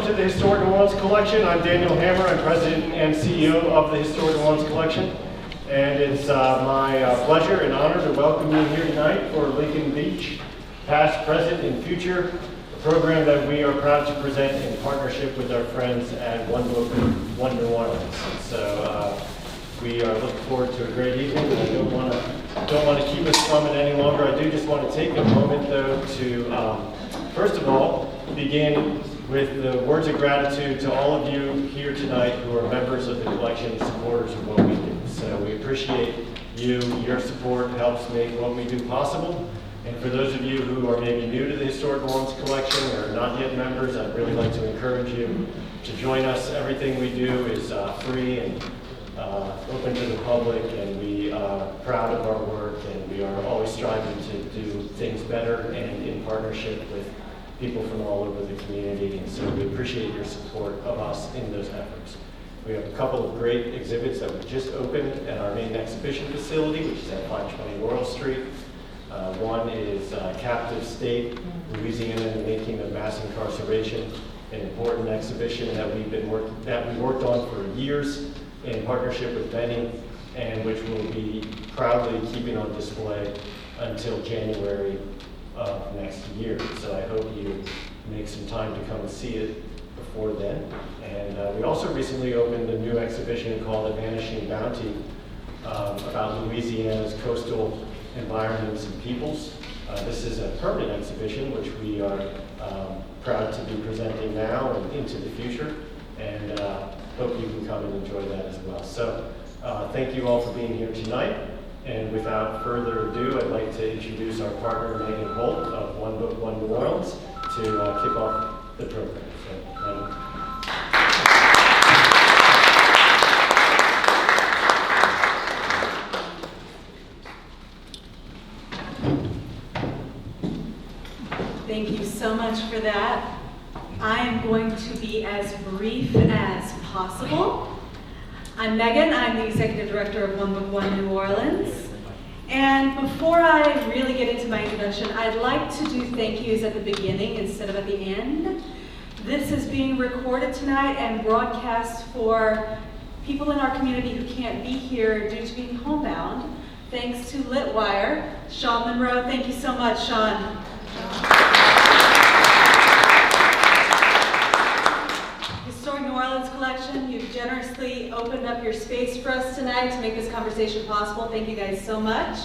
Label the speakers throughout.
Speaker 1: welcome to the Historic New Orleans Collection. I'm Daniel Hammer. I'm President and CEO of the Historic New Orleans Collection. And it's my pleasure and honor to welcome you here tonight for Lincoln Beach, past, present, and future, a program that we are proud to present in partnership with our friends at One Book, One New Orleans. And so we are looking forward to a great evening. I don't want to keep us from it any longer. I do just want to take a moment, though, to first of all begin with the words of gratitude to all of you here tonight who are members of the collection and supporters of what we do. So we appreciate you. Your support helps make what we do possible. And for those of you who are maybe new to the Historic New Orleans Collection or not yet members, I'd really like to encourage you to join us. Everything we do is free and open to the public, and we are proud of our work, and we are always striving to do things better and in partnership with people from all over the community, and so we appreciate your support of us in those efforts. We have a couple of great exhibits that we just opened at our main exhibition facility, which is at 520 Laurel Street. One is Captive State, Louisiana and the Making of Mass Incarceration, an important exhibition that we worked on for years in partnership with Benny, and which we'll be proudly keeping on display until January of next year. So I hope you make some time to come and see it before then. And we also recently opened a new exhibition called A Vanishing Bounty about Louisiana's coastal environments and peoples. This is a permanent exhibition which we are proud to be presenting now and into the future, and hope you can come and enjoy that as well. So thank you all for being here tonight. And without further ado, I'd like to introduce our partner, Megan Holt of One Book, One New Orleans, to kick off the program. So,
Speaker 2: Thank you so much for that. I am going to be as brief as possible. I'm Megan. I'm the Executive Director of One Book, One New Orleans. And before I really get into my introduction, I'd like to do thank yous at the beginning instead of at the end. This is being recorded tonight and broadcast for people in our community who can't be here due to being homebound. Thanks to Litwire. Sean Monroe, thank you so much, Sean. Historic New Orleans Collection, you've generously opened up your space for us tonight to make this conversation possible. Thank you guys so much.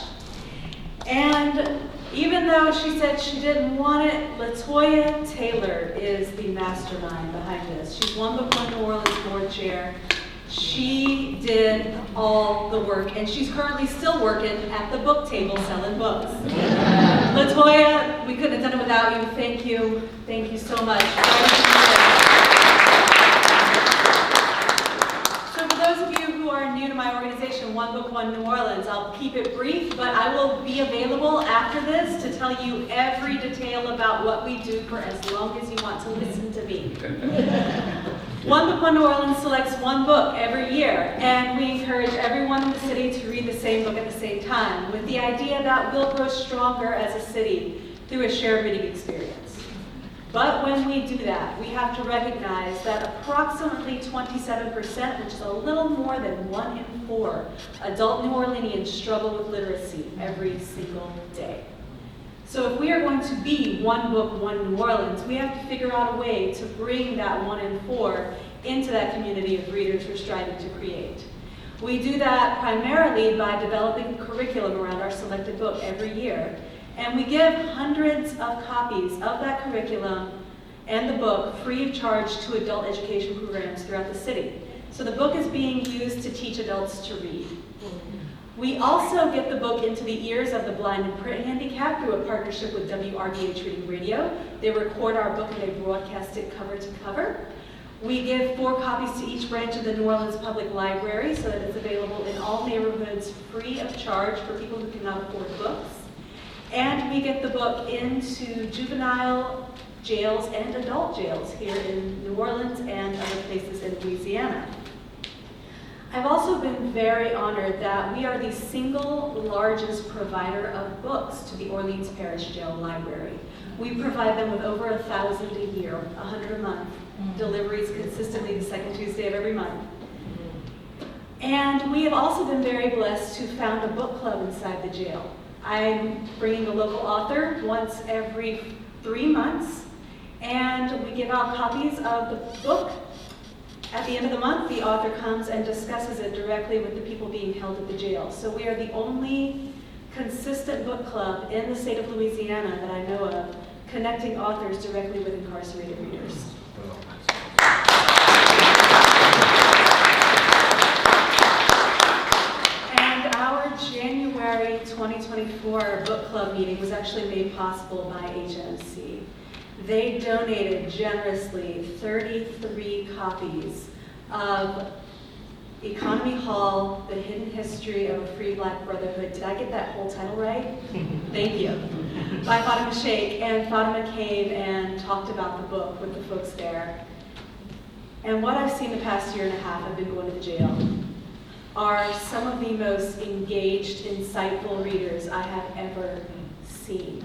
Speaker 2: And even though she said she didn't want it, LaToya Taylor is the mastermind behind this. She's One Book, One New Orleans board chair. She did all the work, and she's currently still working at the book table selling books. LaToya, we couldn't have done it without you. Thank you. Thank you so much. So for those of you who are new to my organization, One Book, One New Orleans, I'll keep it brief, but I will be available after this to tell you every detail about what we do for as long as you want to listen to me. One Book, One New Orleans selects one book every year, and we encourage everyone in the city to read the same book at the same time, with the idea that we'll grow stronger as a city through a shared reading experience. But when we do that, we have to recognize that approximately 27%, which is a little more than 1 in 4, adult New Orleanians struggle with literacy every single day. So if we are going to be One Book, One New Orleans, we have to figure out a way to bring that 1 in 4 into that community of readers we're striving to create. We do that primarily by developing curriculum around our selected book every year. And we give hundreds of copies of that curriculum and the book free of charge to adult education programs throughout the city. So the book is being used to teach adults to read. We also get the book into the ears of the blind and print handicapped through a partnership with WRBH Reading Radio. They record our book and they broadcast it cover to cover. We give 4 copies to each branch of the New Orleans Public Library so that it's available in all neighborhoods free of charge for people who cannot afford books. And we get the book into juvenile jails and adult jails here in New Orleans and other places in Louisiana. I've also been very honored that we are the single largest provider of books to the Orleans Parish Jail Library. We provide them with over 1,000 a year, 100 a month. Deliveries consistently the second Tuesday of every month. And we have also been very blessed to found a book club inside the jail. I'm bringing a local author once every 3 months, and we give out copies of the book. At the end of the month, the author comes and discusses it directly with the people being held at the jail. So we are the only consistent book club in the state of Louisiana that I know of, connecting authors directly with incarcerated readers. And our January 2024 book club meeting was actually made possible by HMC. They donated generously 33 copies of Economy Hall, The Hidden History of a Free Black Brotherhood. Did I get that whole title right? Thank you. By Fatima Sheikh. And Fatima came and talked about the book with the folks there. And what I've seen the past year and a half, I've been going to the jail, are some of the most engaged, insightful readers I have ever seen.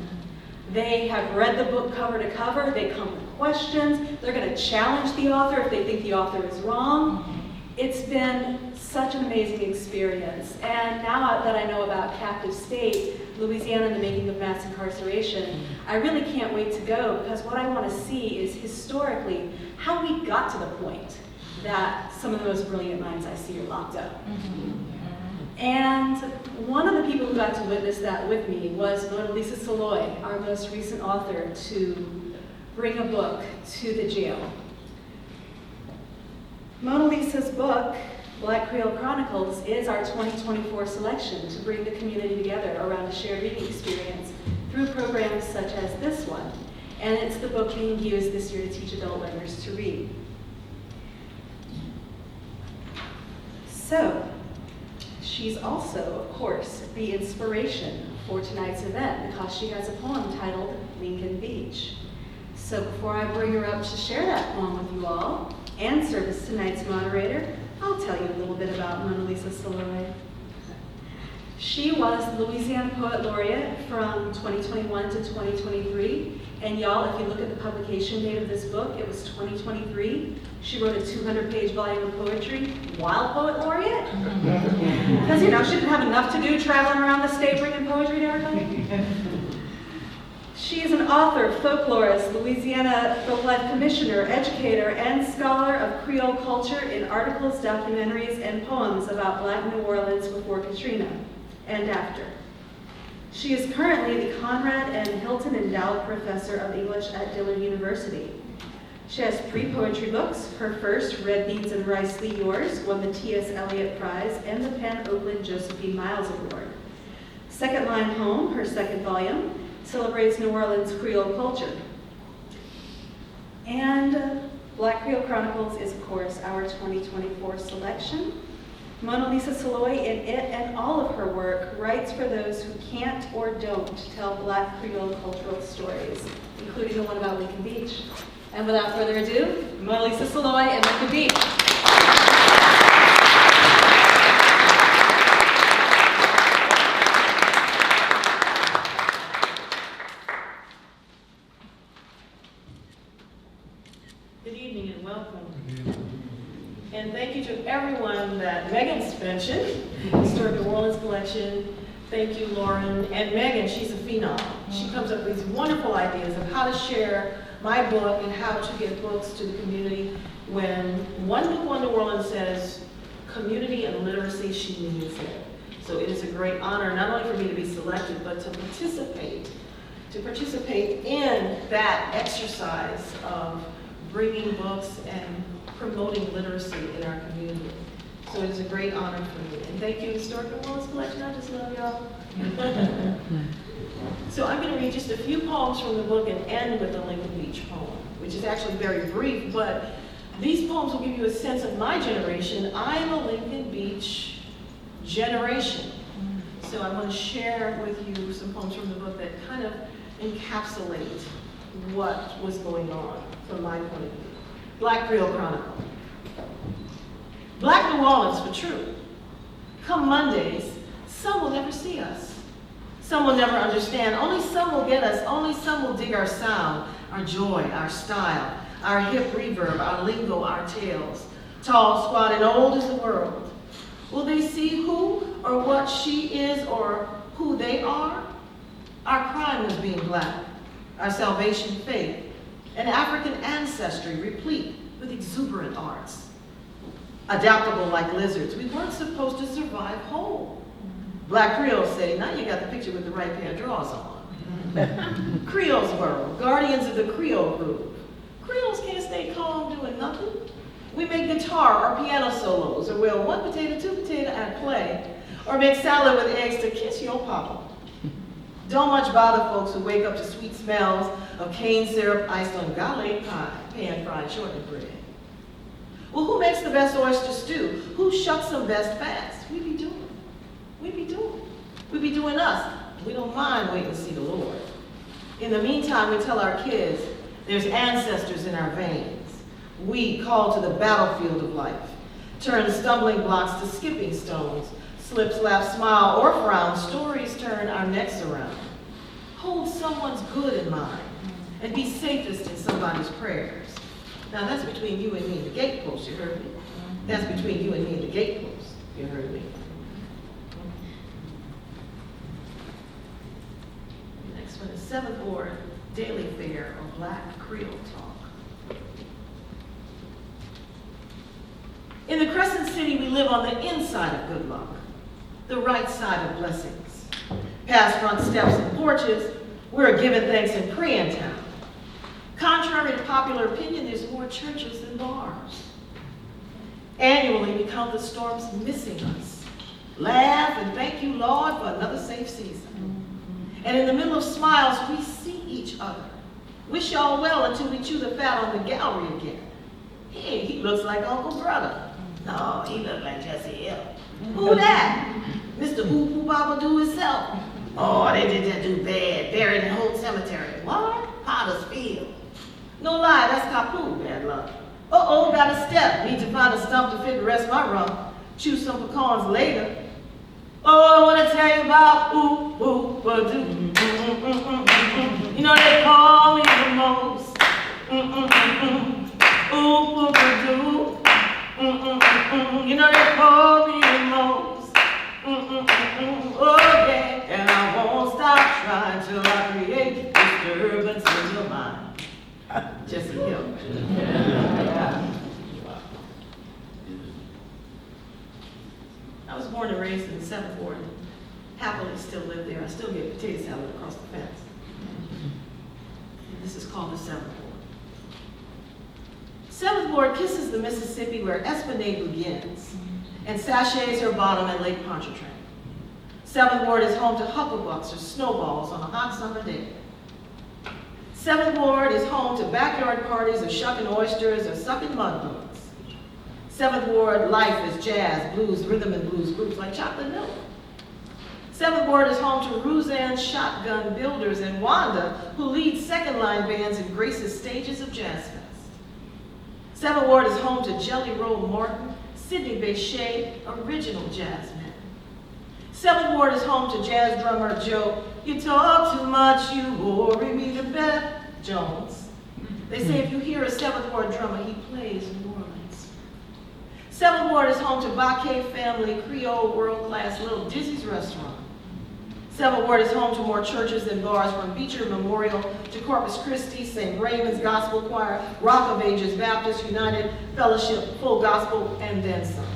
Speaker 2: They have read the book cover to cover. They come with questions. They're going to challenge the author if they think the author is wrong. It's been such an amazing experience. And now that I know about captive state, Louisiana and the making of mass incarceration, I really can't wait to go, because what I want to see is historically how we got to the point that some of the most brilliant minds I see are locked up. And one of the people who got to witness that with me was Lisa Saloy, our most recent author, to bring a book to the jail. Mona Lisa's book, Black Creole Chronicles, is our 2024 selection to bring the community together around a shared reading experience through programs such as this one. And it's the book being used this year to teach adult learners to read. So, she's also, of course, the inspiration for tonight's event because she has a poem titled Lincoln Beach. So before I bring her up to share that poem with you all and serve as tonight's moderator, I'll tell you a little bit about Mona Lisa Saloy. She was the Louisiana Poet Laureate from 2021 to 2023. And y'all, if you look at the publication date of this book, it was 2023. She wrote a 200-page volume of poetry while Poet Laureate. Because, she didn't have enough to do traveling around the state bringing poetry to everybody. She is an author, folklorist, Louisiana Folk Life Commissioner, educator, and scholar of Creole culture in articles, documentaries, and poems about Black New Orleans before Katrina and after. She is currently the Conrad and Hilton Endowed Professor of English at Dillard University. She has 3 poetry books. Her first, Red Beans and Rice Lee Yours, won the T.S. Eliot Prize and the Penn Oakland Josephine Miles Award. Second Line Home, her second volume, celebrates New Orleans Creole culture. And Black Creole Chronicles is, of course, our 2024 selection. Mona Lisa Saloy, in it and all of her work, writes for those who can't or don't tell Black Creole cultural stories, including the one about Lincoln Beach. And without further ado, Mona Lisa Saloy and Lincoln Beach.
Speaker 3: Good evening and welcome. And thank you to everyone that Megan's mentioned, Historic New Orleans Collection. Thank you, Lauren. And Megan, she's a phenom. She comes up with these wonderful ideas of how to share my book and how to get books to the community. When One Book One New Orleans says community and literacy, she means it. So it is a great honor, not only for me to be selected, but to participate in that exercise of bringing books and promoting literacy in our community. So it is a great honor for me. And thank you, Historic New Orleans Collection. I just love y'all. So I'm going to read just a few poems from the book and end with the Lincoln Beach poem, which is actually very brief, but these poems will give you a sense of my generation. I am a Lincoln Beach generation. So I want to share with you some poems from the book that kind of encapsulate what was going on from my point of view. Black Creole Chronicle. Black New Orleans for true. Come Mondays, some will never see us. Some will never understand. Only some will get us. Only some will dig our sound, our joy, our style, our hip reverb, our lingo, our tales. Tall, squat, and old is the world. Will they see who or what she is or who they are? Our crime was being black, our salvation faith, an African ancestry replete with exuberant arts. Adaptable like lizards, we weren't supposed to survive whole. Black Creoles say, now you got the picture with the right pair of drawers on. Creoles world, guardians of the Creole groove. Creoles can't stay calm doing nothing. We make guitar or piano solos, or wail 1 potato, 2 potato, and play, or make salad with eggs to kiss your papa. Don't much bother folks who wake up to sweet smells of cane syrup iced on galette pie, pan-fried shortened bread. Well, who makes the best oyster stew? Who shucks them best fast? We be doing. We be doing. We be doing us. We don't mind waiting to see the Lord. In the meantime, we tell our kids there's ancestors in our veins. We, called to the battlefield of life, turn stumbling blocks to skipping stones, slip, laugh, smile, or frown, stories turn our necks around. Hold someone's good in mind and be safest in somebody's prayers. Now that's between you and me and the gatepost, you heard me? That's between you and me and the gatepost, you heard me? The next one is 7th Ward Daily Fare of Black Creole Talk. In the Crescent City, we live on the inside of good luck, the right side of blessings. Past front steps and porches, we're given thanks and pray in town. Contrary to popular opinion, there's more churches than bars. Annually, we count the storms missing us. Laugh and thank you, Lord, for another safe season. And in the middle of smiles, we see each other. Wish y'all well until we chew the fat on the gallery again. Hey, he looks like Uncle Brother. No, he looks like Jesse Hill. Who that? Mr. Oopoo Baba do himself. Oh, they did that dude bad, buried in Holt Cemetery. What? Potter's Field. No lie, that's Kapu, bad luck. Uh-oh, got a step. Need to find a stump to fit the rest of my rum. Chew some pecans later. Oh, I want to tell you about ooh-oo-ba-doo. You know they call me the most. Ooh-oo-ba-doo. You know they call me the most. Oh yeah, and I won't stop trying till I create disturbance in your mind. Jesse Hill. I was born and raised in the 7th Ward. Happily still live there. I still get potato salad across the fence. And this is called the 7th Ward. 7th Ward kisses the Mississippi where Esplanade begins and sachets her bottom at Lake Pontchartrain. 7th Ward is home to hucklebucks or snowballs on a hot summer day. 7th Ward is home to backyard parties of shucking oysters or sucking mud bugs. 7th Ward life is jazz, blues, rhythm and blues groups like Chocolate Milk. 7th Ward is home to Ruzanne Shotgun Builders and Wanda, who leads second line bands and graces stages of Jazz Fest. 7th Ward is home to Jelly Roll Morton, Sidney Bechet, original jazz men. 7th Ward is home to jazz drummer Joe, you talk too much, you worry me to Beth Jones. They say if you hear a 7th Ward drummer, he plays New Orleans. 7th Ward is home to Baquet Family Creole world-class Little Dizzy's Restaurant. 7th Ward is home to more churches than bars, from Beecher Memorial to Corpus Christi, St. Raymond's Gospel Choir, Rock of Ages Baptist United Fellowship, Full Gospel, and then some.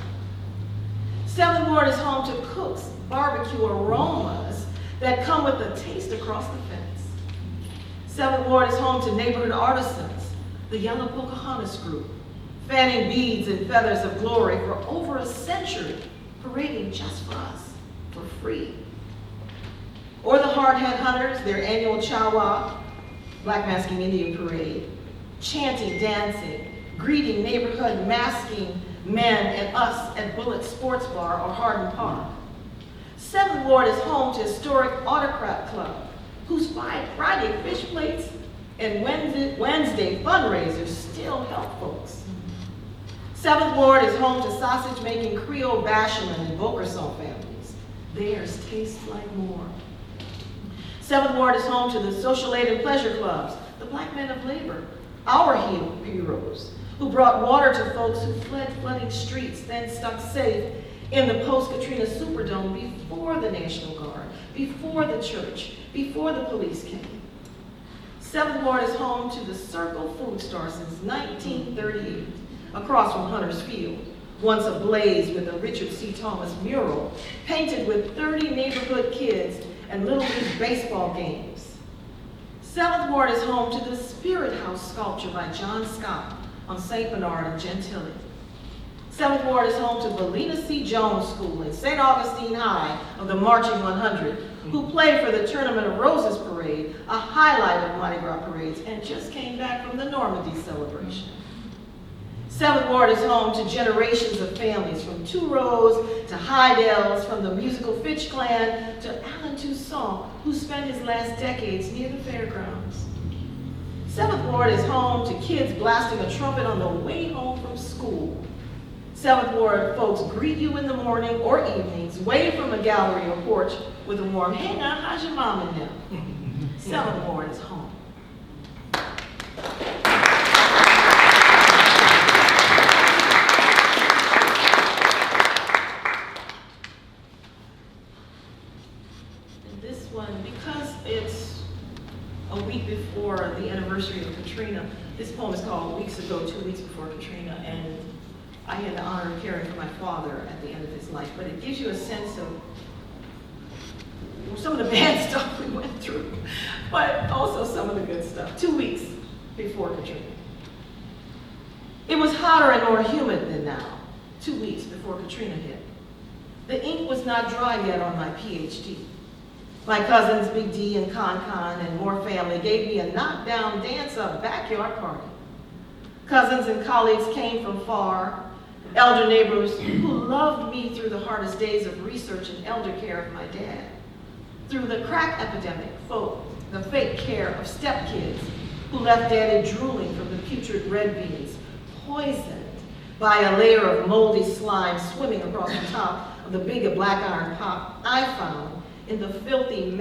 Speaker 3: 7th Ward is home to cooks, barbecue aromas that come with a taste across the fence. 7th Ward is home to neighborhood artisans, the Yellow Pocahontas Group, fanning beads and feathers of glory for over a century, parading just for us, for free. Or the Hardhead Hunters, their annual Chawa, Black Masking Indian Parade, chanting, dancing, greeting neighborhood masking men and us at Bullet Sports Bar or Hardin Park. 7th Ward is home to historic Autocrat Club, whose Friday fish plates and Wednesday fundraisers still help folks. 7th Ward is home to sausage-making Creole Basherman and Bokerson families. Theirs tastes like more. Seventh Ward is home to the social aid and pleasure clubs, the Black Men of Labor, our heroes, who brought water to folks who fled flooding streets, then stuck safe in the post-Katrina Superdome before the National Guard, before the church, before the police came. Seventh Ward is home to the Circle Food Store since 1938, across from Hunter's Field, once ablaze with a Richard C. Thomas mural, painted with 30 neighborhood kids and Little League baseball games. Seventh Ward is home to the Spirit House sculpture by John Scott on St. Bernard and Gentilly. Seventh Ward is home to Valina C. Jones School and St. Augustine High of the Marching 100, who played for the Tournament of Roses Parade, a highlight of Mardi Gras parades, and just came back from the Normandy celebration. Seventh Ward is home to generations of families, from Two Rose to Hydels, from the musical Fitch Clan to Alan Toussaint, who spent his last decades near the fairgrounds. Seventh Ward is home to kids blasting a trumpet on the way home from school. Seventh Ward folks greet you in the morning or evenings, wave from a gallery or porch with a warm, "Hey now, how's your mom and them?" Seventh Ward is home. And this one, because it's a week before the anniversary of Katrina, this poem is called Weeks Ago, 2 weeks before Katrina, and I had the honor of caring for my father at the end of his life, but it gives you a sense of some of the bad stuff we went through, but also some of the good stuff. 2 weeks before Katrina. It was hotter and more humid than now, 2 weeks before Katrina hit. The ink was not dry yet on my PhD. My cousins, Big D and Con Con and more family, gave me a knockdown, dance-up backyard party. Cousins and colleagues came from far, elder neighbors who loved me through the hardest days of research and elder care of my dad, through the crack epidemic, the fake care of stepkids who left daddy drooling from the putrid red beans, poisoned by a layer of moldy slime swimming across the top of the big black iron pot I found in the filthy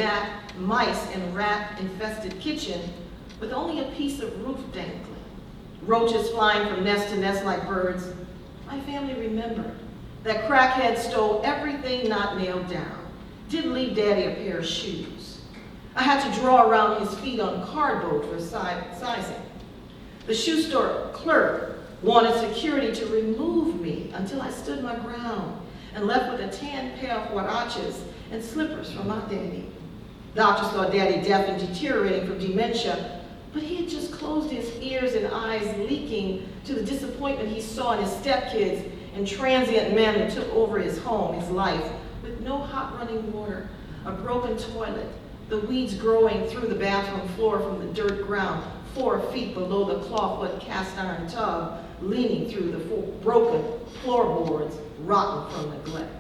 Speaker 3: mice and rat-infested kitchen with only a piece of roof dangling. Roaches flying from nest to nest like birds. My family remembered that crackheads stole everything not nailed down, didn't leave daddy a pair of shoes. I had to draw around his feet on cardboard for sizing. The shoe store clerk wanted security to remove me until I stood my ground and left with a tan pair of huaraches and slippers from my daddy. Doctors thought daddy deaf and deteriorating from dementia, but he had just closed his ears and eyes, leaking to the disappointment he saw in his stepkids and transient men who took over his home, his life, with no hot running water, a broken toilet, the weeds growing through the bathroom floor from the dirt ground, 4 feet below the clawfoot cast iron tub, leaning through the broken floorboards, rotten from neglect.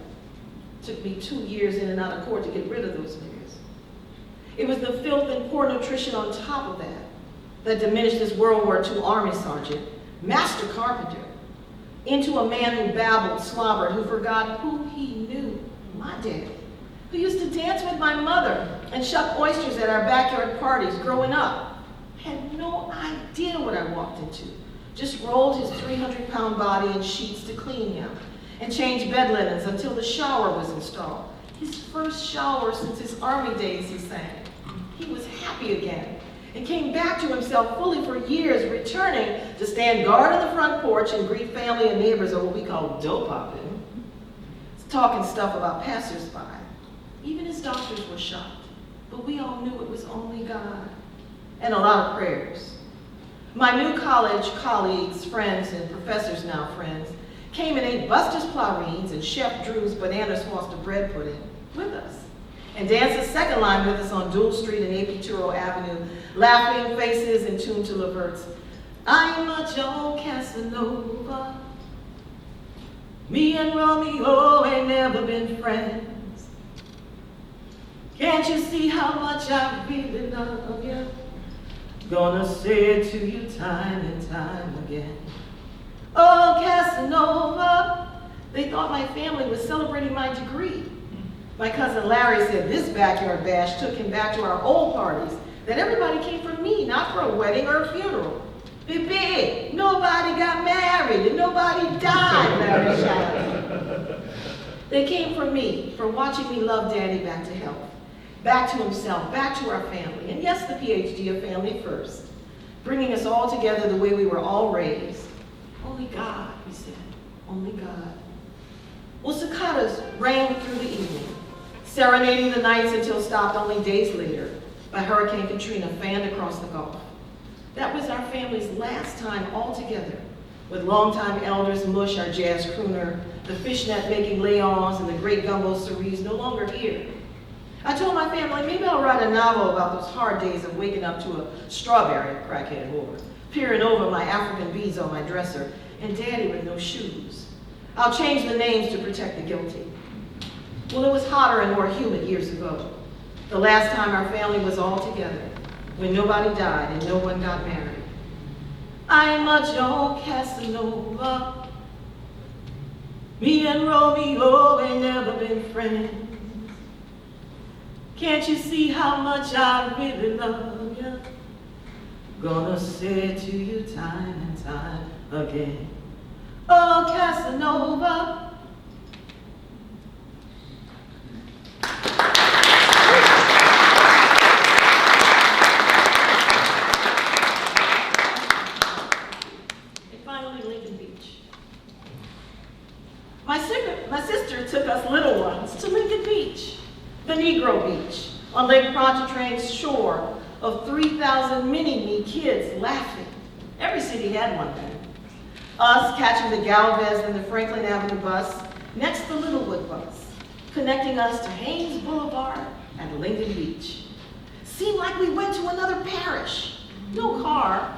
Speaker 3: Took me 2 years in and out of court to get rid of those niggas. It was the filth and poor nutrition on top of that diminished this World War II Army sergeant, master carpenter, into a man who babbled, slobbered, who forgot who he knew, my daddy, who used to dance with my mother and shuck oysters at our backyard parties growing up. Had no idea what I walked into. Just rolled his 300-pound body in sheets to clean him and changed bed linens until the shower was installed. His first shower since his army days, he sang. He was happy again and came back to himself fully for years, returning to stand guard on the front porch and greet family and neighbors at what we call dope hopping, talking stuff about passersby. Even his doctors were shocked, but we all knew it was only God, and a lot of prayers. My new college colleagues, friends, and professors now friends, came and ate Buster's Clarines and Chef Drew's banana sauce to bread pudding with us, and danced the second line with us on Dual Street and AP Turo Avenue, laughing faces in tune to Levert's I'm a Joe Casanova. Me and Romeo ain't never been friends. Can't you see how much I really love you? Gonna say it to you time and time again. Oh, Casanova. They thought my family was celebrating my degree. My cousin Larry said this backyard bash took him back to our old parties, that everybody came for me, not for a wedding or a funeral. Baby, nobody got married and nobody died, Larry shouted. They came for me, for watching me love Daddy back to health, back to himself, back to our family, and yes, the PhD of family first, bringing us all together the way we were all raised. Only God, we said, only God. Well, cicadas rang through the evening, serenading the nights until stopped only days later by Hurricane Katrina fanned across the Gulf. That was our family's last time all together, with longtime elders Mush, our jazz crooner, the fishnet-making Leons, and the great gumbo Cerise no longer here. I told my family maybe I'll write a novel about those hard days of waking up to a strawberry, a crackhead whore, peering over my African beads on my dresser, and Daddy with no shoes. I'll change the names to protect the guilty. Well, it was hotter and more humid years ago, the last time our family was all together, when nobody died and no one got married. I'm a Joan Casanova. Me and Romeo ain't never been friends. Can't you see how much I really love you? Gonna say it to you time and time again. Oh, Casanova. And finally, Lincoln Beach. My sister took us little ones to Lincoln Beach, the Negro Beach, on Lake Pontchartrain's shore of 3,000 mini-me kids laughing. Every city had one then. Us catching the Galvez and the Franklin Avenue bus, next the Littlewood bus, connecting us to Haynes Boulevard and Lincoln Beach. Seemed like we went to another parish. No car.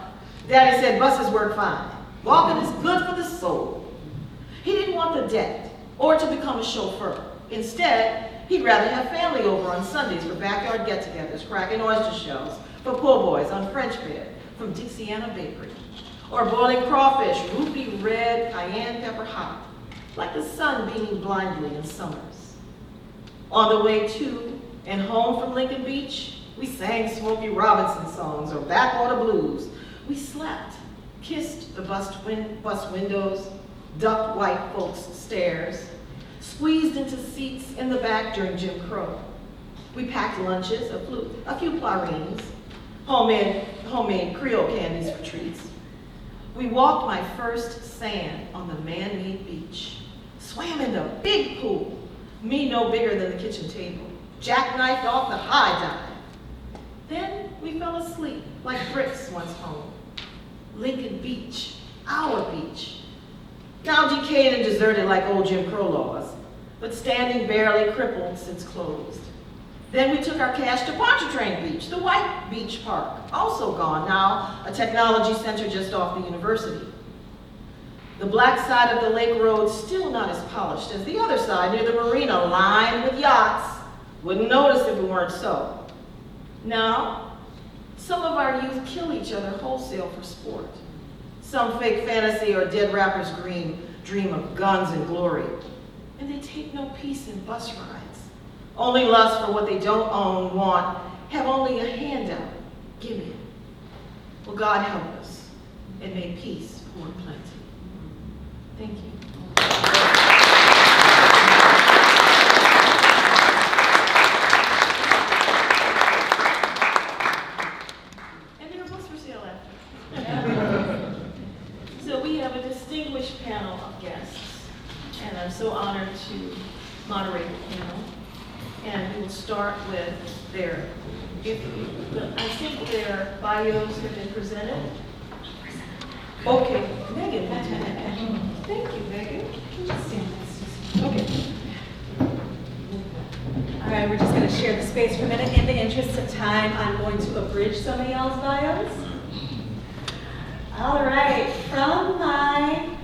Speaker 3: Daddy said buses work fine. Walking is good for the soul. He didn't want the debt or to become a chauffeur. Instead, he'd rather have family over on Sundays for backyard get-togethers, cracking oyster shells, for poor boys on French bed from Dixiana Bakery, or boiling crawfish, rupee red, cayenne pepper hot, like the sun beaming blindly in summers. On the way to and home from Lincoln Beach, we sang Smokey Robinson songs or backwater blues. We slept, kissed the bus windows, ducked white folks' stares, squeezed into seats in the back during Jim Crow. We packed lunches, a few clarines, homemade Creole candies for treats. We walked my first sand on the man-made beach, swam in the big pool, me no bigger than the kitchen table, jackknifed off the high dive. Then we fell asleep like bricks once home. Lincoln Beach, our beach, now decayed and deserted like old Jim Crow laws, but standing barely crippled since closed. Then we took our cash to Pontchartrain Beach, the White Beach Park, also gone, now a technology center just off the university. The black side of the lake road still not as polished as the other side near the marina lined with yachts. Wouldn't notice if it weren't so. Now, some of our youth kill each other wholesale for sport. Some fake fantasy or dead rapper's dream of guns and glory. And they take no peace in bus rides. Only lust for what they don't own, want, have only a handout. Give it. Well, God help us, and may peace pour plenty. Thank you. And there are books for sale after. So we have a distinguished panel of guests, and I'm so honored to moderate the panel. And we will start with I think their bios have been presented. Okay, Megan. Thank you, Megan. Okay.
Speaker 2: All right, we're just going to share the space for a minute. In the interest of time, I'm going to abridge some of y'all's bios. All right, from my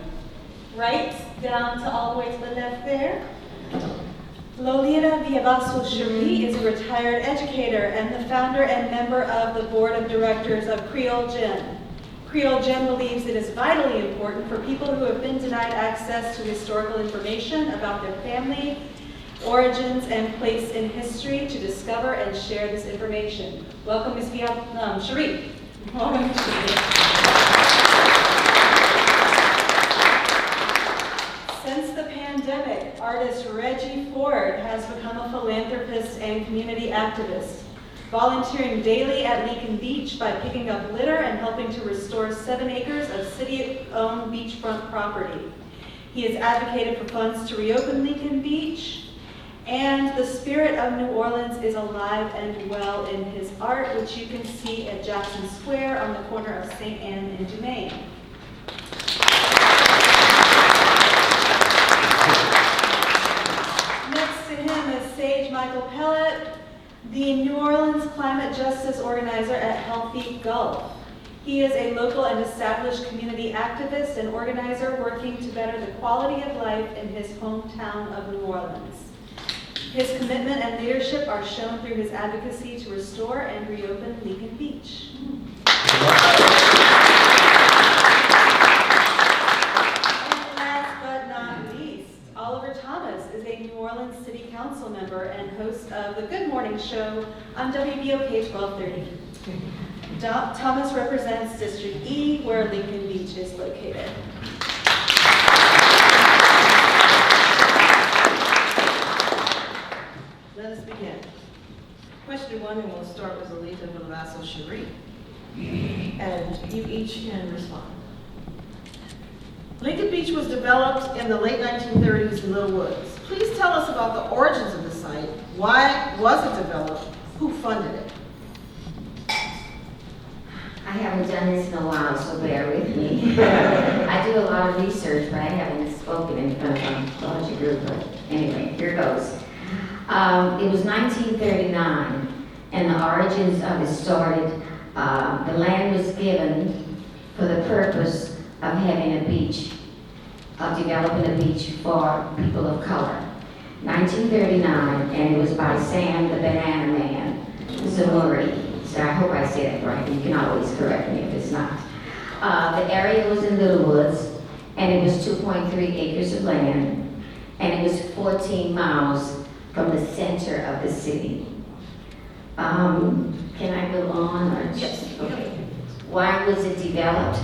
Speaker 2: right down to all the way to the left there. Lolita Villavasso Cherrie is a retired educator and the founder and member of the board of directors of Creole Gen. Creole Gen believes it is vitally important for people who have been denied access to historical information about their family origins, and place in history to discover and share this information. Welcome, Ms. Cherrie. Welcome, Cherrie. Since the pandemic, artist Reggie Ford has become a philanthropist and community activist, volunteering daily at Lincoln Beach by picking up litter and helping to restore 7 acres of city-owned beachfront property. He has advocated for funds to reopen Lincoln Beach, and the spirit of New Orleans is alive and well in his art, which you can see at Jackson Square on the corner of St. Anne and Dumaine. Next to him is Sage Michael Pellet, the New Orleans climate justice organizer at Healthy Gulf. He is a local and established community activist and organizer working to better the quality of life in his hometown of New Orleans. His commitment and leadership are shown through his advocacy to restore and reopen Lincoln Beach. And last but not least, Oliver Thmas is a New Orleans City Council member and host of the Good Morning Show on WBOK 1230. Thomas represents District E, where Lincoln Beach is located.
Speaker 3: Let us begin. Question 1, and we'll start with Lolita Villavasso Cherrie. And you each can respond. Lincoln Beach was developed in the late 1930s in Little Woods. Please tell us about the origins of the site. Why was it developed? Who funded it?
Speaker 4: I haven't done this in a while, so bear with me. I do a lot of research, but I haven't spoken in front of a larger group. But anyway, here goes. It was 1939, and the origins of it started. The land was given for the purpose of having a beach, of developing a beach for people of color. 1939, and it was by Sam the Banana Man, Saloy. So I hope I said it right. You can always correct me if it's not. The area was in Little Woods, and it was 2.3 acres of land, and it was 14 miles from the center of the city. Can I go on? Or
Speaker 3: Yes.
Speaker 4: Okay. Why was it developed?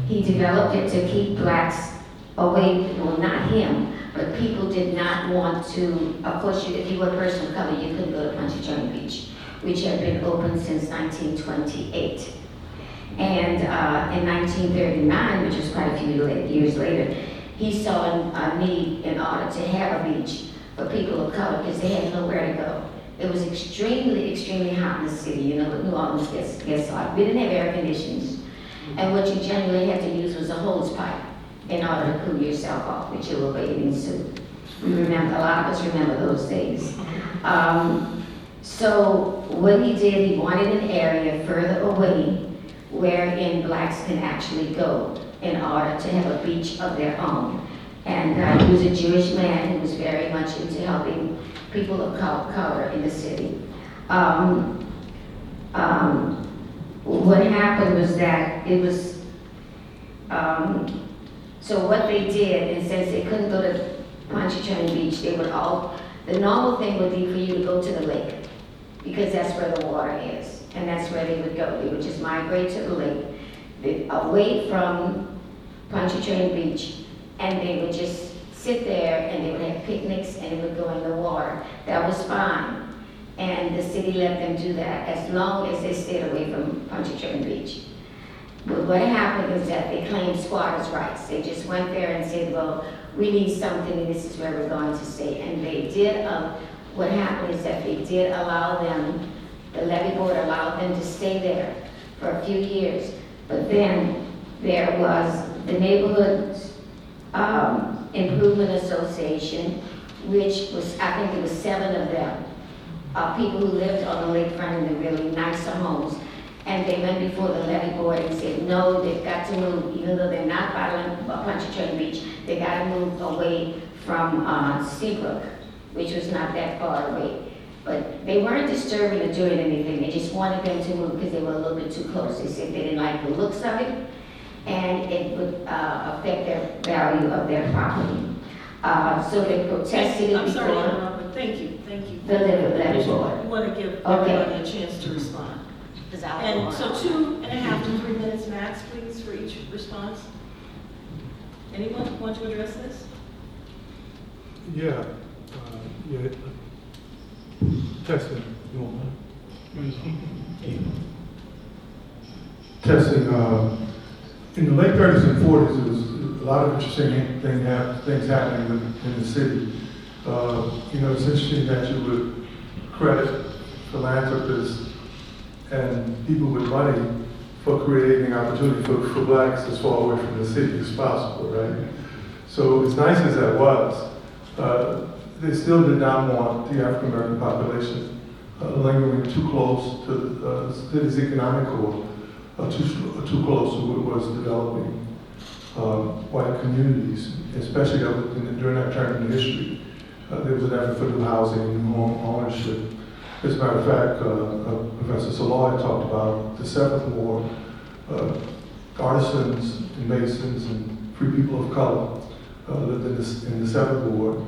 Speaker 4: He developed it to keep blacks away, well, not him, but people did not want to, of course, if you were a person of color, you couldn't go to Pontchartrain Beach, which had been open since 1928. And in 1939, which was quite a few years later, he saw a need in order to have a beach for people of color because they had nowhere to go. It was extremely, extremely hot in the city. You know, New Orleans gets hot. We didn't have air conditioners. And what you generally had to use was a hose pipe in order to cool yourself off with your bathing suit. We remember, a lot of us remember those days. So what he did, he wanted an area further away wherein blacks can actually go in order to have a beach of their own. And he was a Jewish man who was very much into helping people of color in the city. What happened was that it was, so what they did, and since they couldn't go to Pontchartrain Beach, they would the normal thing would be for you to go to the lake, because that's where the water is, and that's where they would go. They would just migrate to the lake, away from Pontchartrain Beach, and they would just sit there and they would have picnics and they would go in the water. That was fine. And the city let them do that as long as they stayed away from Pontchartrain Beach. But what happened is that they claimed squatters' rights. They just went there and said, well, we need something and this is where we're going to stay. And they did, what happened is that they did allow them, the levee board allowed them to stay there for a few years. But then there was the neighborhood Improvement Association, which was, I think it was 7 of them, people who lived on the lakefront in the really nicer homes. And they went before the levee board and said, no, they've got to move, even though they're not bottling Pontchartrain Beach, they got to move away from Seabrook, which was not that far away. But they weren't disturbing or doing anything. They just wanted them to move because they were a little bit too close. They said they didn't like the looks of it, and it would affect their value of their property. So they protested it
Speaker 3: I'm sorry to
Speaker 4: before.
Speaker 3: interrupt, but thank you.
Speaker 4: Villavasso.
Speaker 3: We want to give
Speaker 4: Okay.
Speaker 3: everybody a chance to respond. And so 2.5 to 3 minutes max, please, for each response. Anyone want to address this?
Speaker 5: Yeah, testing, you want mine? Testing, in the late 30s and 40s, there was a lot of interesting things happening in the city. It's interesting that you would credit philanthropists and people with money for creating opportunity for blacks as far away from the city as possible, right? So as nice as that was, they still did not want the African American population lingering too close to the city's economic core, too close to what was developing white communities, especially during that time in history. There was an effort for new housing, new home ownership. As a matter of fact, Professor Saloy talked about the Seventh Ward, artisans and masons and free people of color lived in the Seventh Ward.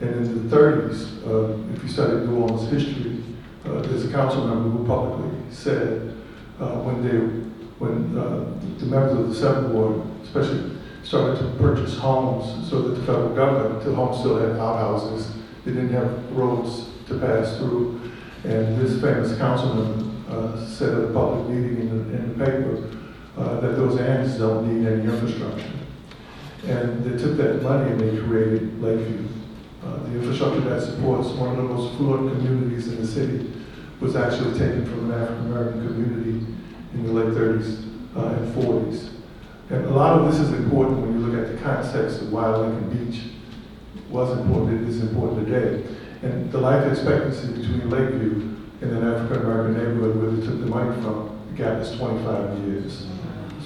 Speaker 5: And in the 30s, if you study New Orleans history, there's a council member who publicly said when the members of the Seventh Ward, especially, started to purchase homes so that the federal government, the homes still had outhouses, they didn't have roads to pass through. And this famous councilman said at a public meeting in the paper that those ends don't need any infrastructure. And they took that money and they created Lakeview. The infrastructure that supports one of the most affluent communities in the city was actually taken from an African American community in the late 30s and 40s. And a lot of this is important when you look at the context of why Lincoln Beach was important, it is important today. And the life expectancy between Lakeview and an African American neighborhood where they took the money from, the gap is 25 years.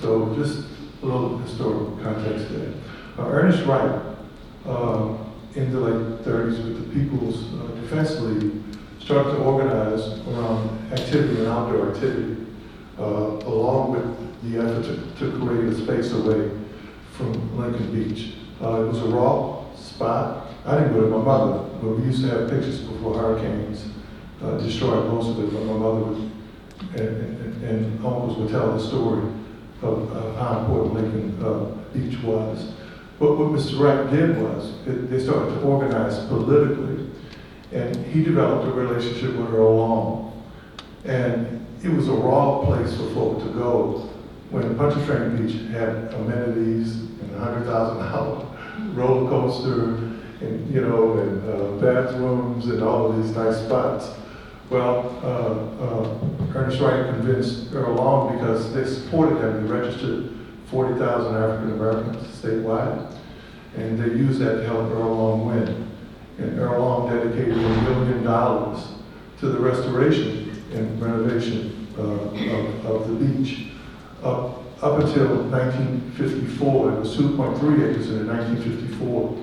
Speaker 5: So just a little historical context there. Ernest Wright, in the late 30s with the People's Defense League, started to organize around activity and outdoor activity, along with the effort to create a space away from Lincoln Beach. It was a raw spot. I didn't go to my mother, but we used to have pictures before hurricanes destroyed most of it, but my mother would, and uncles would tell the story of how important Lincoln Beach was. But what Mr. Wright did was, they started to organize politically, and he developed a relationship with Earl Long. And it was a raw place for folk to go when Pontchartrain Beach had amenities and $100,000 roller coaster, and bathrooms and all of these nice spots. Well, Ernest Wright convinced Earl Long because they supported him. They registered 40,000 African Americans statewide, and they used that to help Earl Long win. And Earl Long dedicated $1 million to the restoration and renovation of the beach. Up until 1954, it was 2.3 acres, and in 1954,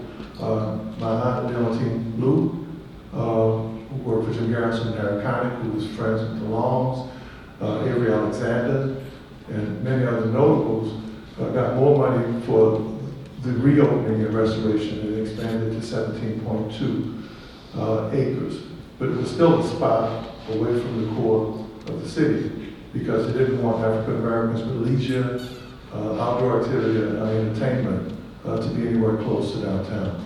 Speaker 5: my aunt Delantine Blue, who worked for Jim Garrison and Harry Connick, who was friends with the Longs, Avery Alexander, and many other notables, got more money for the reopening and restoration, and it expanded to 17.2 acres. But it was still a spot away from the core of the city because they didn't want African Americans with leisure, outdoor activity, and entertainment to be anywhere close to downtown.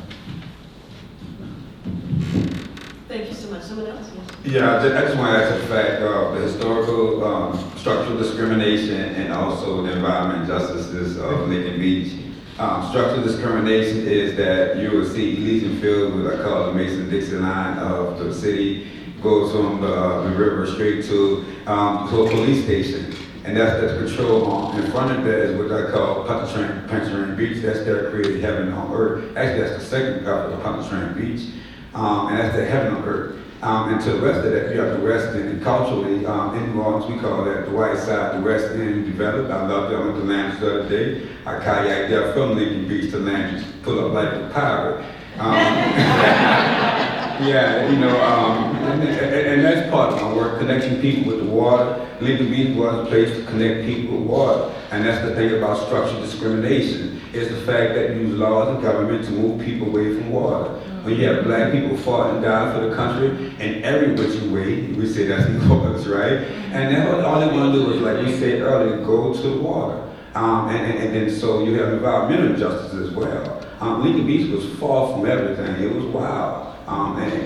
Speaker 3: Thank you so much. Someone else? Yes.
Speaker 6: Yeah, I just want to add to the fact of the historical structural discrimination and also the environmental justices of Lincoln Beach. Structural discrimination is that you will see Elysian Field, what I call the Mason-Dixon line of the city, goes from the river straight to a police station. And that's the patrol on. In front of that is what I call Pontchartrain Beach. That's their created heaven on earth. Actually, that's the second part of Pontchartrain Beach. And that's the heaven on earth. And to the west of that, you have the West End. And culturally, in New Orleans, we call that the white side, the West End developed. I loved it. I went to Landers the other day. I kayaked there from Lincoln Beach to Landers, pull up like a pirate. Yeah, and that's part of my work, connecting people with the water. Lincoln Beach was a place to connect people with water. And that's the thing about structural discrimination, is the fact that you use laws and government to move people away from water. When you have black people fought and died for the country, in every which way, we say that's importance, right? And then all they want to do is, like we said earlier, go to the water. And then so you have environmental justice as well. Lincoln Beach was far from everything. It was wild.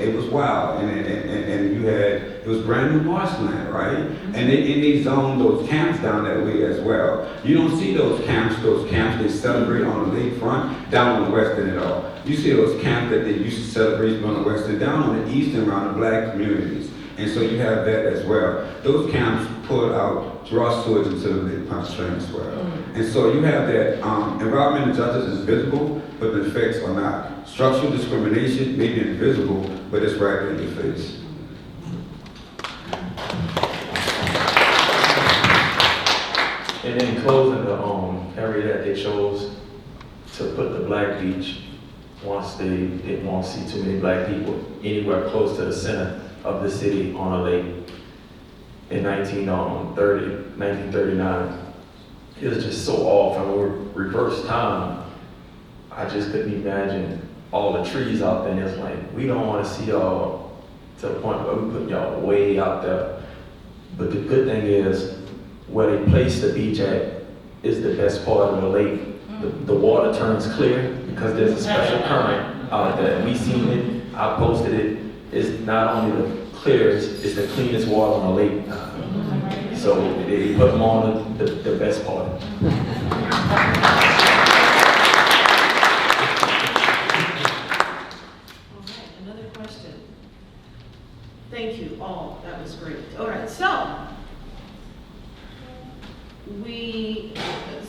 Speaker 6: It was wild. And you had, it was brand new marshland, right? And they zoned those camps down that way as well. You don't see those camps they celebrate on the lakefront down on the west end at all. You see those camps that they used to celebrate on the west end, down on the east end around the black communities. And so you have that as well. Those camps put out raw sewage into the Lake Pontchartrain as well. And so you have that environmental justice is visible, but the effects are not. Structural discrimination may be invisible, but it's right in your face.
Speaker 7: And in closing, the area that they chose to put the black beach, once they didn't want to see too many black people anywhere close to the center of the city on a lake in 1939. It was just so off, and we reverse time. I just couldn't imagine all the trees out there, and it's like, we don't want to see y'all to the point where we put y'all way out there. But the good thing is, where they place the beach at is the best part of the lake. The water turns clear because there's a special current out there. We seen it, I posted it. It's not only the clearest, it's the cleanest water on the lake. So they put them on the best part.
Speaker 3: All right, another question. Thank you all, that was great. All right, so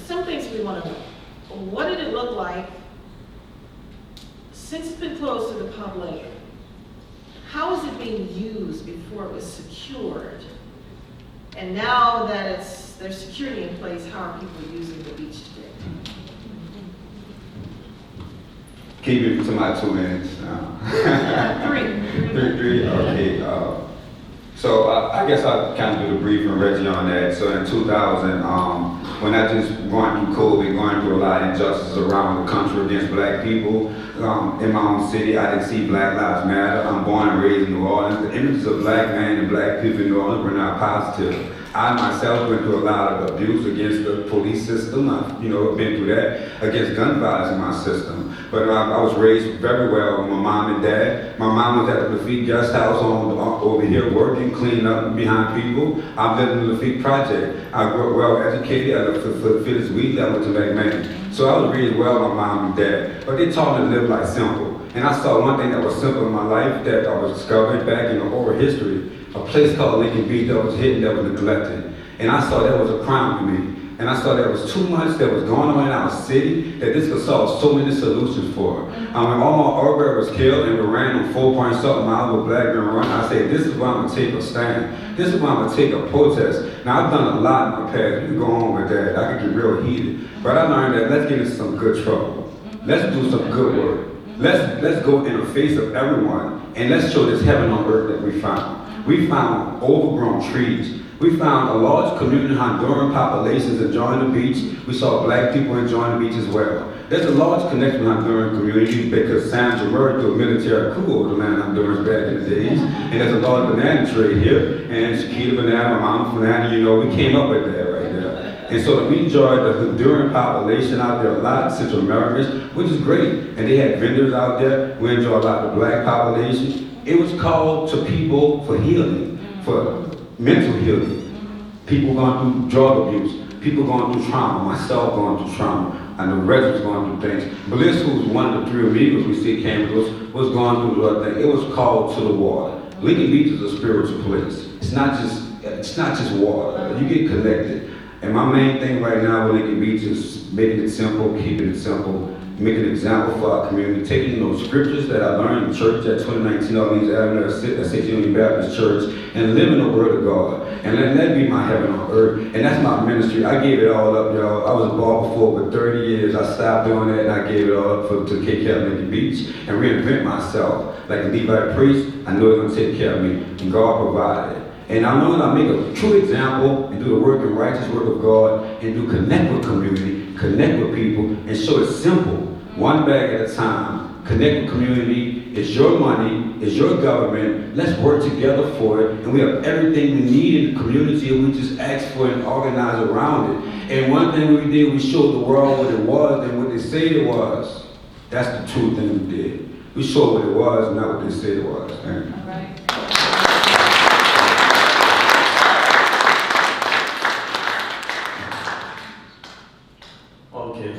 Speaker 3: some things we want to know. What did it look like since it's been closed to the public? How is it being used before it was secured? And now that there's security in place, how are people using the beach today?
Speaker 6: Keep it to my 2 minutes. Three. Okay. So I guess I'll kind of do the brief and Reggie on that. So in 2000, when I just going through COVID, going through a lot of injustices around the country against black people, in my own city, I didn't see Black Lives Matter. I'm born and raised in New Orleans. The images of black men and black people in New Orleans were not positive. I myself went through a lot of abuse against the police system. I've been through that, against gun violence in my system. But I was raised very well with my mom and dad. My mom was at the Lafitte Guest House over here working, cleaning up behind people. I lived in the Lafitte Project. I grew up well educated. I lived for Phyllis Wheat. I went to McMahon. So I was raised well with my mom and dad. But they taught me to live life simple. And I saw one thing that was simple in my life that I was discovering back in the oral history. A place called Lincoln Beach that was hidden, that was neglected. And I saw that was a crime for me. And I saw there was too much that was going on in our city that this could solve so many solutions for. When Omar Arbery was killed and we ran on 4-point-something miles with black men run, I said, this is why I'm gonna take a stand. This is why I'm gonna take a protest. Now I've done a lot in my past. You can go on with that. I could get real heated. But I learned that let's get into some good trouble. Let's do some good work. Let's go in the face of everyone and let's show this heaven on earth that we found. We found overgrown trees. We found a large community of Honduran populations enjoying the beach. We saw black people enjoying the beach as well. There's a large connection with Honduran community because Sandra Murray threw a military coup over the land of Hondurans back in the days. And there's a large banana trade here. And Chiquita Banana, my mama Banana, we came up with that right there. And so we enjoyed the Honduran population out there, a lot of Central Americans, which is great. And they had vendors out there. We enjoyed a lot of the black population. It was called to people for healing, for mental healing. People going through drug abuse, people going through trauma, myself going through trauma, I know Reggie was going through things. Bliss, who was one of the 3 amigos we see came with us, was going through the other thing. It was called to the water. Lincoln Beach is a spiritual place. It's not just water. You get connected. And my main thing right now with Lincoln Beach is making it simple, keeping it simple, making an example for our community, taking those scriptures that I learned in church at 2019 Orleans Avenue at 6 Union Baptist Church, and living the Word of God, and letting that be my heaven on earth. And that's my ministry. I gave it all up, y'all. I was a ball before for 30 years. I stopped doing that, and I gave it all up to take care of Lincoln Beach and reinvent myself. Like a Levite priest, I know they're going to take care of me, and God provided. And I know that I make a true example and do the work and righteous work of God and do connect with community, connect with people, and show it simple, one bag at a time. Connect with community. It's your money, it's your government. Let's work together for it. And we have everything we need in the community, and we just ask for it and organize around it. And one thing we did, we showed the world what it was and what they said it was. That's the true thing we did. We showed what it was, not what they said it was. Thank you.
Speaker 2: All right.
Speaker 7: Okay,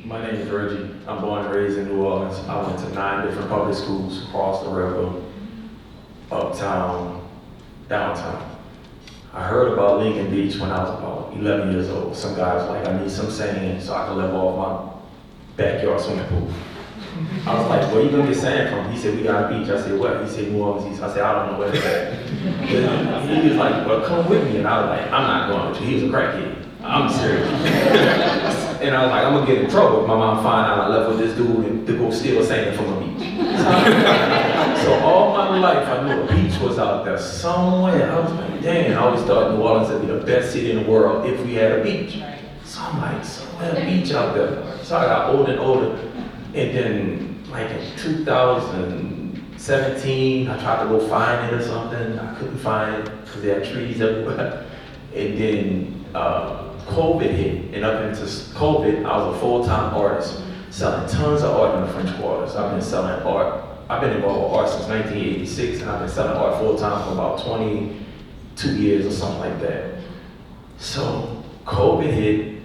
Speaker 7: my name is Reggie. I'm born and raised in New Orleans. I went to 9 different public schools across the river, uptown, downtown. I heard about Lincoln Beach when I was about 11 years old. Some guy was like, I need some sand so I can live off my backyard swimming pool. I was like, where you gonna get sand from? He said, we got a beach. I said, what? He said, New Orleans. I said, I don't know where it's at. He was like, well, come with me. And I was like, I'm not going with you. He was a crackhead. I'm serious. And I was like, I'm gonna get in trouble if my mom find out I left with this dude to go steal sand from a beach. So all my life I knew a beach was out there somewhere. I was like, dang, I always thought New Orleans would be the best city in the world if we had a beach. So I'm like, somewhere a beach out there. So I got older and older. And then like in 2017, I tried to go find it or something. I couldn't find it because there are trees everywhere. And then COVID hit, and up into COVID, I was a full-time artist, selling tons of art in the French Quarters. I've been selling art. I've been involved with art since 1986, and I've been selling art full-time for about 22 years or something like that. So COVID hit.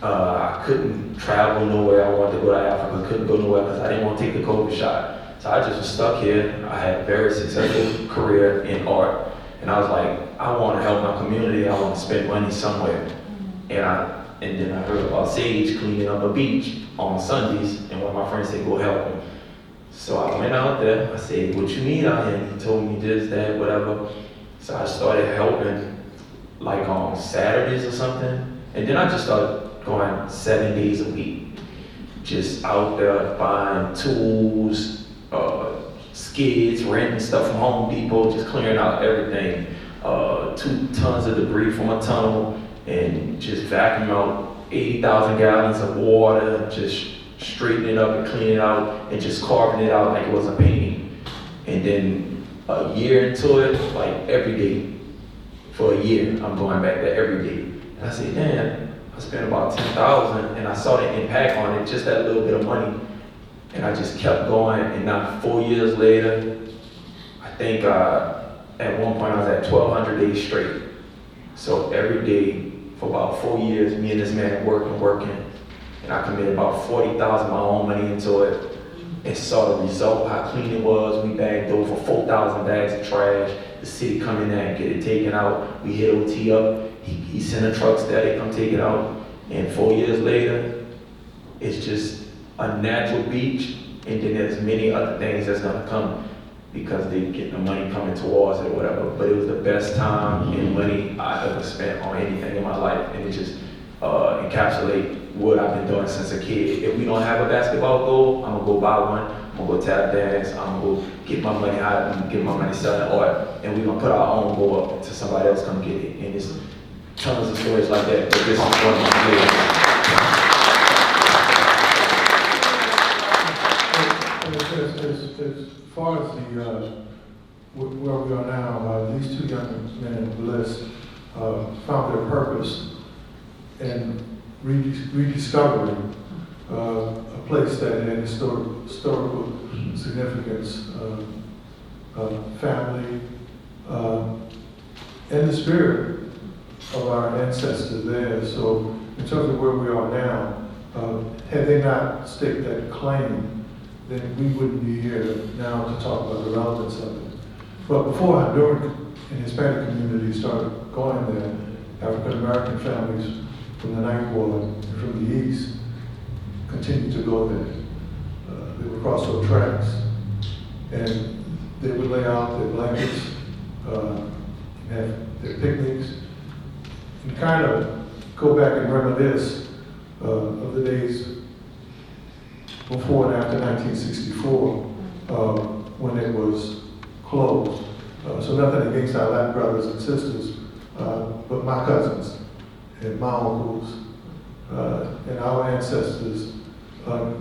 Speaker 7: I couldn't travel nowhere. I wanted to go to Africa. Couldn't go nowhere because I didn't want to take the COVID shot. So I just was stuck here. I had a very successful career in art. And I was like, I want to help my community. I want to spend money somewhere. And then I heard about Sage cleaning up a beach on Sundays. And one of my friends said, go help him. So I went out there. I said, what you need out here? And he told me this, that, whatever. So I started helping like on Saturdays or something. And then I just started going 7 days a week, just out there buying tools, skids, renting stuff from Home Depot, just clearing out everything, 2 tons of debris from a tunnel, and just vacuuming out 80,000 gallons of water, just straightening it up and cleaning it out, and just carving it out like it was a painting. And then a year into it, like every day, for a year, I'm going back there every day. And I said, damn, I spent about $10,000 and I saw the impact on it, just that little bit of money. And I just kept going, and now 4 years later, I think at one point I was at 1,200 days straight. So every day for about 4 years, me and this man working, and I committed about 40,000 of my own money into it, and saw the result, how clean it was. We bagged over 4,000 bags of trash. The city come in there and get it taken out. We hit OT up. He sent the trucks there, they come take it out. And 4 years later, it's just a natural beach. And then there's many other things that's gonna come because they get the money coming towards it or whatever. But it was the best time and money I ever spent on anything in my life. And it just encapsulate what I've been doing since a kid. If we don't have a basketball goal, I'm gonna go buy one. I'm gonna go tap dance. I'm gonna go get my money out and get my money selling art. And we're gonna put our own goal up until somebody else come get it. And it's tons of stories like that, but this is one of my
Speaker 5: As far as where we are now, these 2 young men in Bliss found their purpose in rediscovering a place that had historical significance, family, and the spirit of our ancestors there. So in terms of where we are now, had they not staked that claim, then we wouldn't be here now to talk about the relevance of it. But before Honduran and Hispanic community started going there, African-American families from the Ninth Ward and from the East continued to go there. They would cross those tracks, and they would lay out their blankets, and have their picnics, and kind of go back and reminisce of the days before and after 1964, when it was closed. So nothing against our Black brothers and sisters, but my cousins and my uncles and our ancestors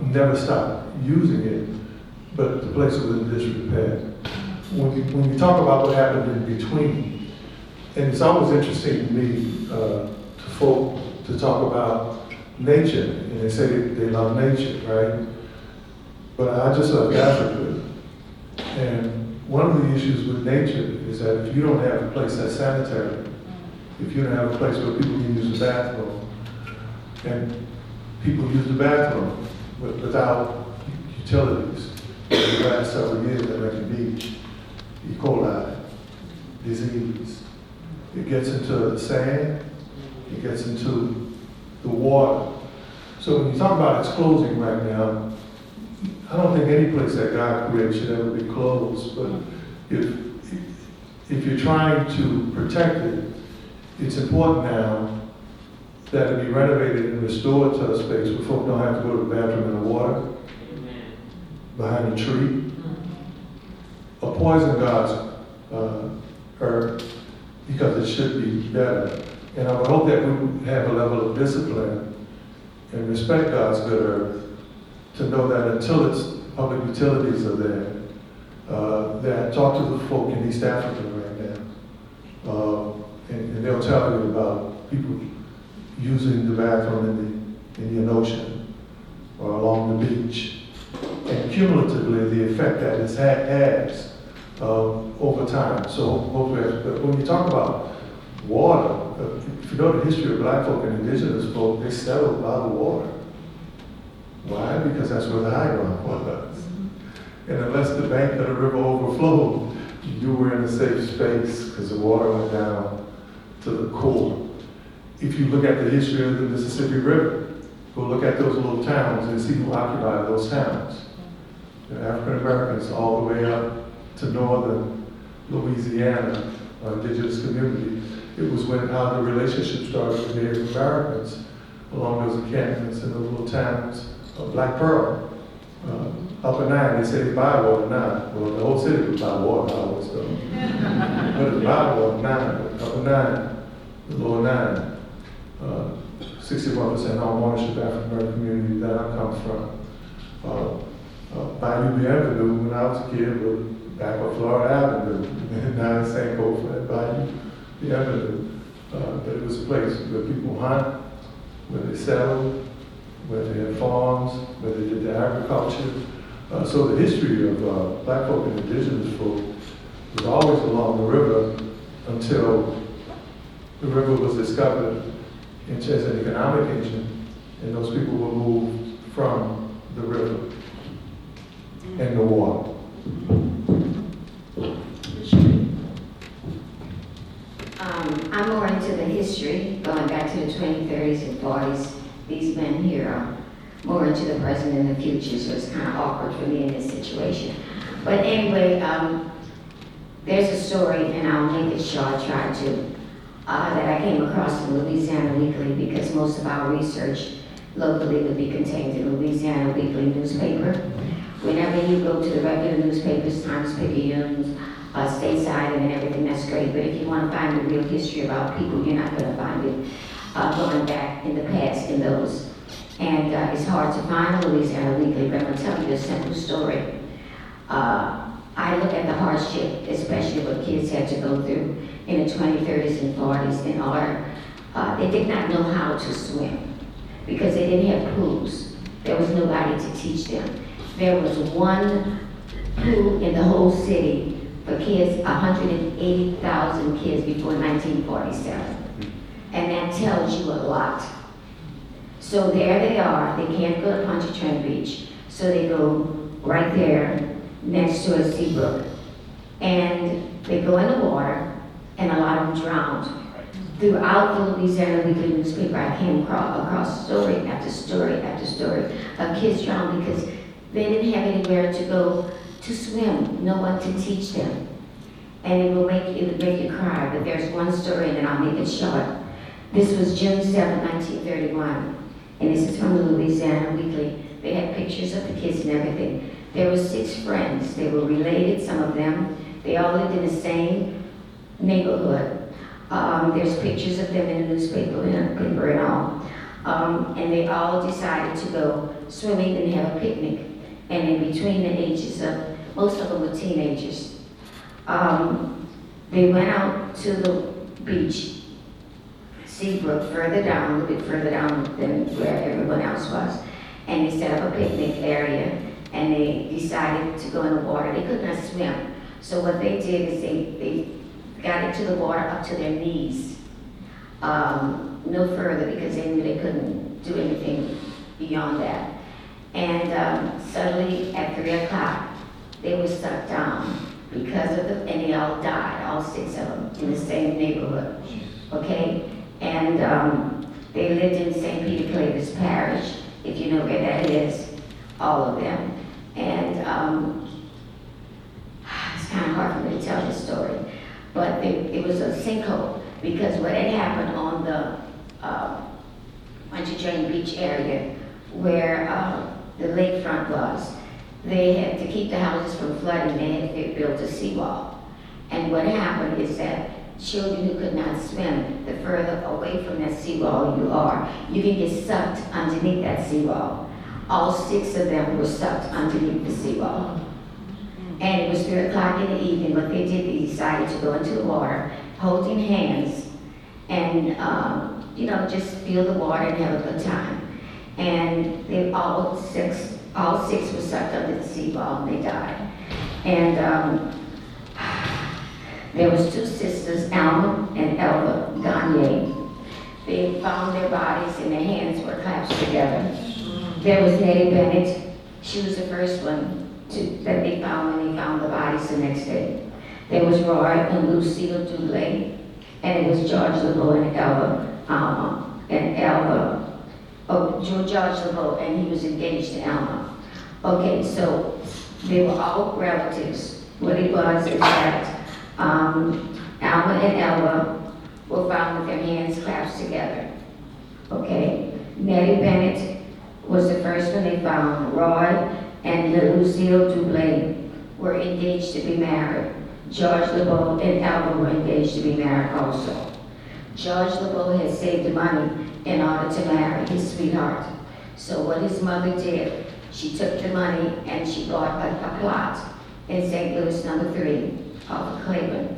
Speaker 5: never stopped using it, but the place was in disrepair. When you talk about what happened in between, and it's always interesting to me, to folk to talk about nature, and they say they love nature, right? But I just love Africa, and one of the issues with nature is that if you don't have a place that's sanitary, if you don't have a place where people can use the bathroom, and people use the bathroom without utilities, in the last several years at Reggie Beach, E. coli, disease. It gets into the sand, it gets into the water. So when you talk about it's closing right now, I don't think any place that God created should ever be closed, but if you're trying to protect it, it's important now that it be renovated and restored to a space where folk don't have to go to the bathroom in the water, behind a tree, a poison God's earth, because it should be better. And I would hope that we would have a level of discipline and respect God's good earth to know that until its public utilities are there, that talk to the folk in East Africa right now. And they'll tell you about people using the bathroom in the Indian Ocean or along the beach. And cumulatively, the effect that it has over time. So hopefully, but when you talk about water, if you know the history of Black folk and indigenous folk, they settled by the water. Why? Because that's where the high ground was. And unless the bank of the river overflowed, you were in a safe space because the water went down to the core. If you look at the history of the Mississippi River, go look at those little towns and see who occupied those towns. African Americans all the way up to northern Louisiana, indigenous community. It was when how the relationship started with Native Americans along those encampments in the little towns of Black Pearl. Upper Nine, they say it's Bywater now. Well, the whole city was Bywater, I always thought. But it's Bywater, Nine, Upper Nine, the Lower Nine. 61% home ownership African American community that I come from. Bayou Avenue, when I was a kid, was back on Florida Avenue, and now it's St. Coast at Bayou Avenue. But it was a place where people hunt, where they settled, where they had farms, where they did their agriculture. So the history of Black folk and indigenous folk was always along the river until the river was discovered as an economic engine, and those people were moved from the river and the water.
Speaker 4: I'm more into the history, going back to the 20s, 30s, and 40s. These men here are more into the present and the future, so it's kind of awkward for me in this situation. But anyway, there's a story, and I'll make it short, try to, that I came across in Louisiana Weekly, because most of our research locally would be contained in Louisiana Weekly newspaper. Whenever you go to the regular newspapers, Times-Picayune, stateside and everything, that's great. But if you want to find the real history about people, you're not going to find it going back in the past in those. And it's hard to find a Louisiana Weekly, but I'm going to tell you a simple story. I look at the hardship, especially what kids had to go through in the 20s, 30s, and 40s in order. They did not know how to swim because they didn't have pools. There was nobody to teach them. There was one pool in the whole city for kids, 180,000 kids before 1947. And that tells you a lot. So there they are, they can't go to Pontchartrain Beach. So they go right there next to a Seabrook. And they go in the water, and a lot of them drowned. throughout the Louisiana Weekly newspaper, I came across story after story after story of kids drowned because they didn't have anywhere to go to swim, no one to teach them. And it would make you cry, but there's one story and I'll make it short. This was June 7, 1931, and this is from the Louisiana Weekly. They had pictures of the kids and everything. There were 6 friends. They were related, some of them. They all lived in the same neighborhood. There's pictures of them in the newspaper and all. And they all decided to go swimming and have a picnic. And in between the ages of, most of them were teenagers, they went out to the beach, Seabrook, further down, a little bit further down than where everyone else was. And they set up a picnic area, and they decided to go in the water. They could not swim. So what they did is they got into the water up to their knees, no further, because they knew they couldn't do anything beyond that. And suddenly at 3 o'clock, they were sucked down because of and they all died, all 6 of them, in the same neighborhood, okay? And they lived in St. Peter Claver's Parish, if you know where that is, all of them. And it's kind of hard for me to tell this story, but it was a sinkhole, because what had happened on the Pontchartrain Beach area, where the lakefront was, they had to keep the houses from flooding, they had built a seawall. And what happened is that children who could not swim, the further away from that seawall you are, you can get sucked underneath that seawall. All 6 of them were sucked underneath the seawall. And it was 3 o'clock in the evening. What they did, they decided to go into the water, holding hands, and just feel the water and have a good time. And they all six were sucked under the seawall, and they died. And there was 2 sisters, Alma and Elva Gagne. They found their bodies and their hands were clasped together. There was Nettie Bennett. She was the first one that they found when they found the bodies the next day. There was Roy and Lucille Dublé, and it was George LeBeau and George LeBeau, and he was engaged to Alma. Okay, so they were all relatives. What it was is that Alma and Elva were found with their hands clasped together. Okay, Nettie Bennett was the first one they found. Roy and Lucille Dublé were engaged to be married. George LeBeau and Alva were engaged to be married also. George LeBeau had saved the money in order to marry his sweetheart. So what his mother did, she took the money and she bought a plot in St. Louis number 3 off of Cleveland.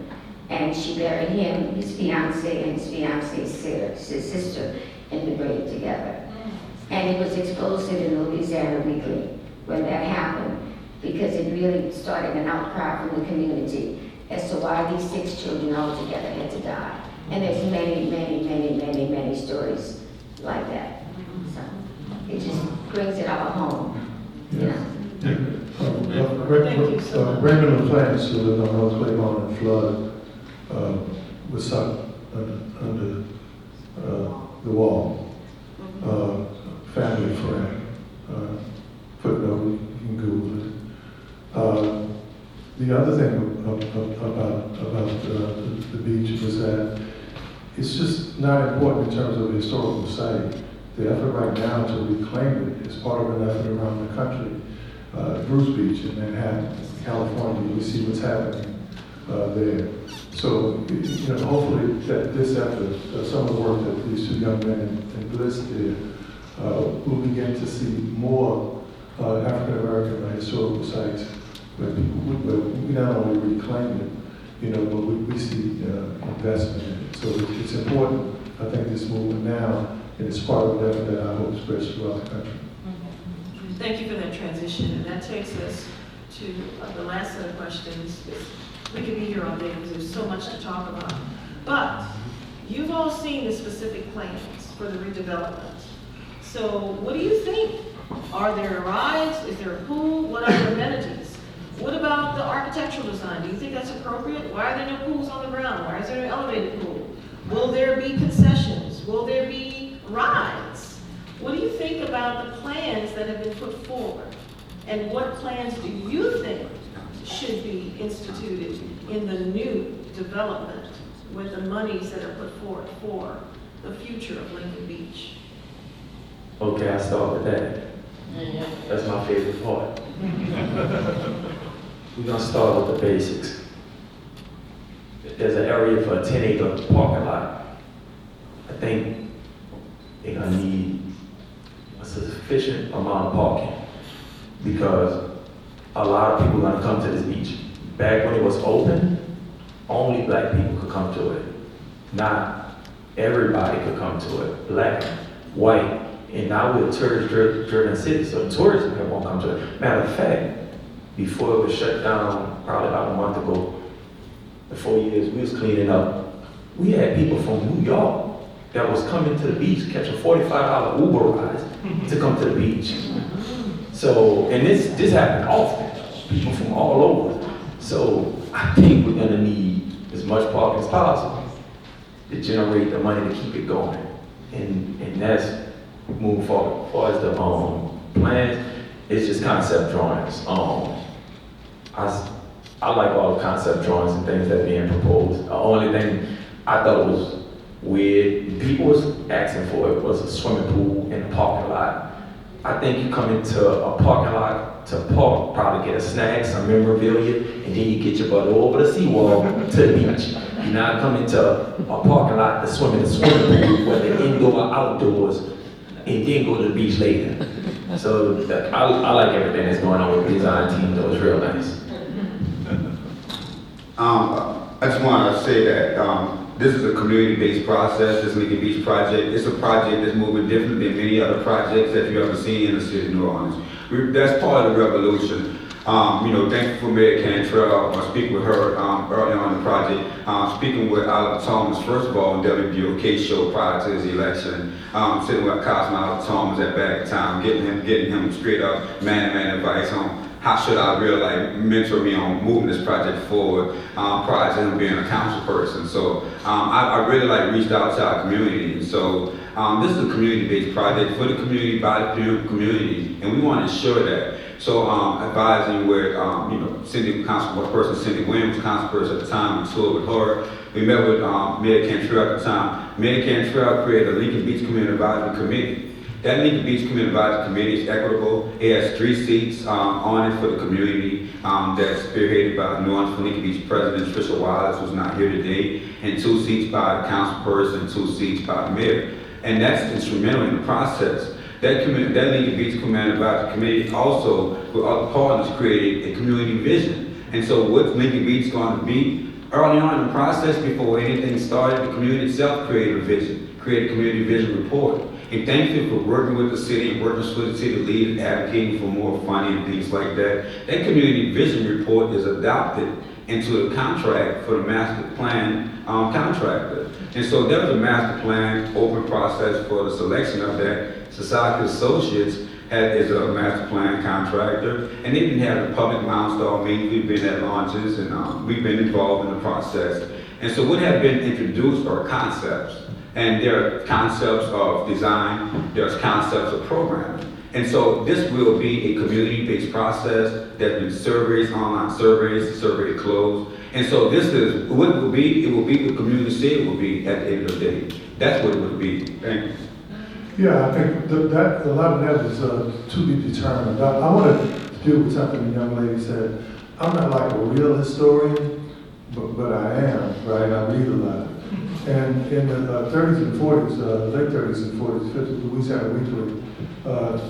Speaker 4: And she buried him, his fiancée, and his fiancée's sister in the grave together. And it was exposed in the Louisiana Weekly when that happened, because it really started an outcry from the community as to why these 6 children all together had to die. And there's many stories like that. So it just brings it all home, you know.
Speaker 3: Thank you so much.
Speaker 5: Raymond LaPlante, who lived on North Claiborne and flood, was sucked under the wall. Family friend, footnote, you can Google it. The other thing about the beach was that it's just not important in terms of the historical site. The effort right now to reclaim it is part of an effort around the country. Bruce Beach in Manhattan, California, we see what's happening there. So, hopefully that this effort, some of the work that these 2 young men in Bliss did, we'll begin to see more African American historical sites where we not only reclaim it, but we see investment in it. So it's important, I think, this movement now, and it's part of an effort that I hope spreads throughout the country.
Speaker 3: Thank you for that transition, and that takes us to the last set of questions. We could be here all day because there's so much to talk about. But you've all seen the specific plans for the redevelopment. So what do you think? Are there rides? Is there a pool? What are the amenities? What about the architectural design? Do you think that's appropriate? Why are there no pools on the ground? Why is there no elevated pool? Will there be concessions? Will there be rides? What do you think about the plans that have been put forward? And what plans do you think should be instituted in the new development with the monies that are put forward for the future of Lincoln Beach?
Speaker 7: Okay, I'll start with that. That's my favorite part. We're gonna start with the basics. There's an area for a 10-acre parking lot. I think they're gonna need a sufficient amount of parking because a lot of people are gonna come to this beach. Back when it was open, only black people could come to it. Not everybody could come to it. Black, white, and now we're a tourist-driven city, so tourists won't come to it. Matter of fact, before it was shut down, probably about a month ago, the 4 years we was cleaning up, we had people from New York that was coming to the beach, catching $45 Uber rides to come to the beach. So, and this happened often, people from all over. So I think we're gonna need as much parking as possible to generate the money to keep it going. And that's moving forward. As far as the plans, it's just concept drawings. I like all the concept drawings and things that are being proposed. The only thing I thought was weird, people was asking for it, was a swimming pool in the parking lot. I think you come into a parking lot to park, probably get a snack, some memorabilia, and then you get your butt over the seawall to the beach. You're not coming to a parking lot to swim in the swimming pool, whether indoor or outdoors, and then go to the beach later. So I like everything that's going on with the design team. That was real nice.
Speaker 6: I just want to say that this is a community-based process, this Lincoln Beach project. It's a project that's moving different than many other projects that you've ever seen in the city of New Orleans. That's part of the revolution. Thank you for Mayor Cantrell. I speak with her early on in the project. Speaking with Oliver Thmas, first of all, in WBOK show prior to his election. Sitting with Cosmo Oliver Thmas at back time, getting him straight up man-to-man advice on how should I really mentor me on moving this project forward prior to him being a council person. So I really reached out to our community. And so this is a community-based project for the community, by the community, and we want to ensure that. So advising with Cindy Williams, council person at the time, we toured with her. We met with Mayor Cantrell at the time. Mayor Cantrell created a Lincoln Beach Community Advisory Committee. That Lincoln Beach Community Advisory Committee is equitable. It has 3 seats on it for the community that's spearheaded by the New Orleans Lincoln Beach President Trisha Wallace, who's not here today, and 2 seats by the council person, 2 seats by the mayor. And that's instrumental in the process. That Lincoln Beach Community Advisory Committee also, with other partners, created a community vision. And so what Lincoln Beach is going to be, early on in the process, before anything started, the community itself created a vision, created a community vision report. And thank you for working with the city and working with the city lead, advocating for more funding and things like that. That community vision report is adopted into the contract for the master plan contractor. And so there was a master plan open process for the selection of that. Society Associates is a master plan contractor, and they've been having public milestone meetings. We've been at launches, and we've been involved in the process. And so what have been introduced are concepts. And there are concepts of design, there's concepts of programming. And so this will be a community-based process. There's been surveys, online surveys, the survey closed. And so this is what it will be what the community said it will be at the end of the day. That's what it would be. Thank you.
Speaker 5: Yeah, I think that a lot of that is to be determined. I want to deal with something the young lady said. I'm not like a real historian, but I am, right? I read a lot. And in the 30s and 40s, late 30s and 40s, 50s, Louisiana Weekly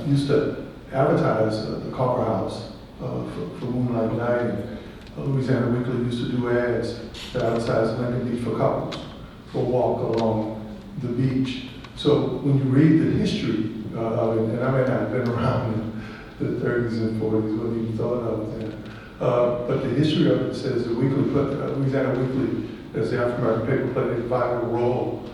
Speaker 5: used to advertise the Copper House for moonlight nighting. Louisiana Weekly used to do ads to advertise Lincoln Beach for couples, for a walk along the beach. So when you read the history of it, and I may not have been around in the 30s and 40s, wasn't even thought of it then, but the history of it says the Weekly, Louisiana Weekly, as the African-American paper, played a vital role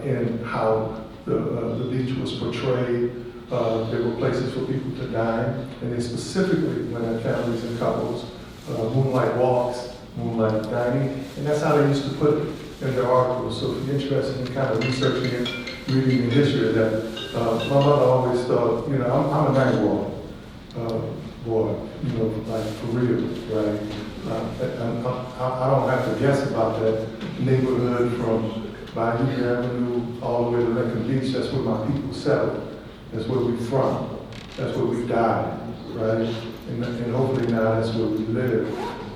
Speaker 5: in how the beach was portrayed. There were places for people to dine, and they specifically went at families and couples, moonlight walks, moonlight dining, and that's how they used to put it. in their articles. So if you're interested in kind of researching it, reading the history of that, my mother always thought, you know, I'm a night walker. Boy, you know, like for real, right? I don't have to guess about that neighborhood from Bayou Avenue all the way to Lincoln Beach. That's where my people settled. That's where we're from. That's where we died, right? And hopefully now that's where we live.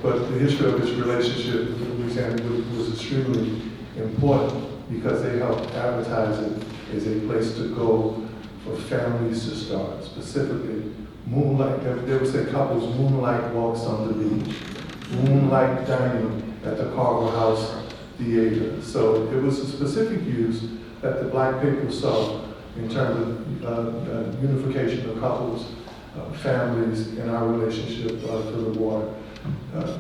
Speaker 5: But the history of this relationship with Louisiana was extremely important because they helped advertise it as a place to go for families to start, specifically moonlight. They would say couples moonlight walks on the beach, moonlight dining at the Carver House Theater. So it was a specific use that the black people saw in terms of unification of couples, families, and our relationship to the water.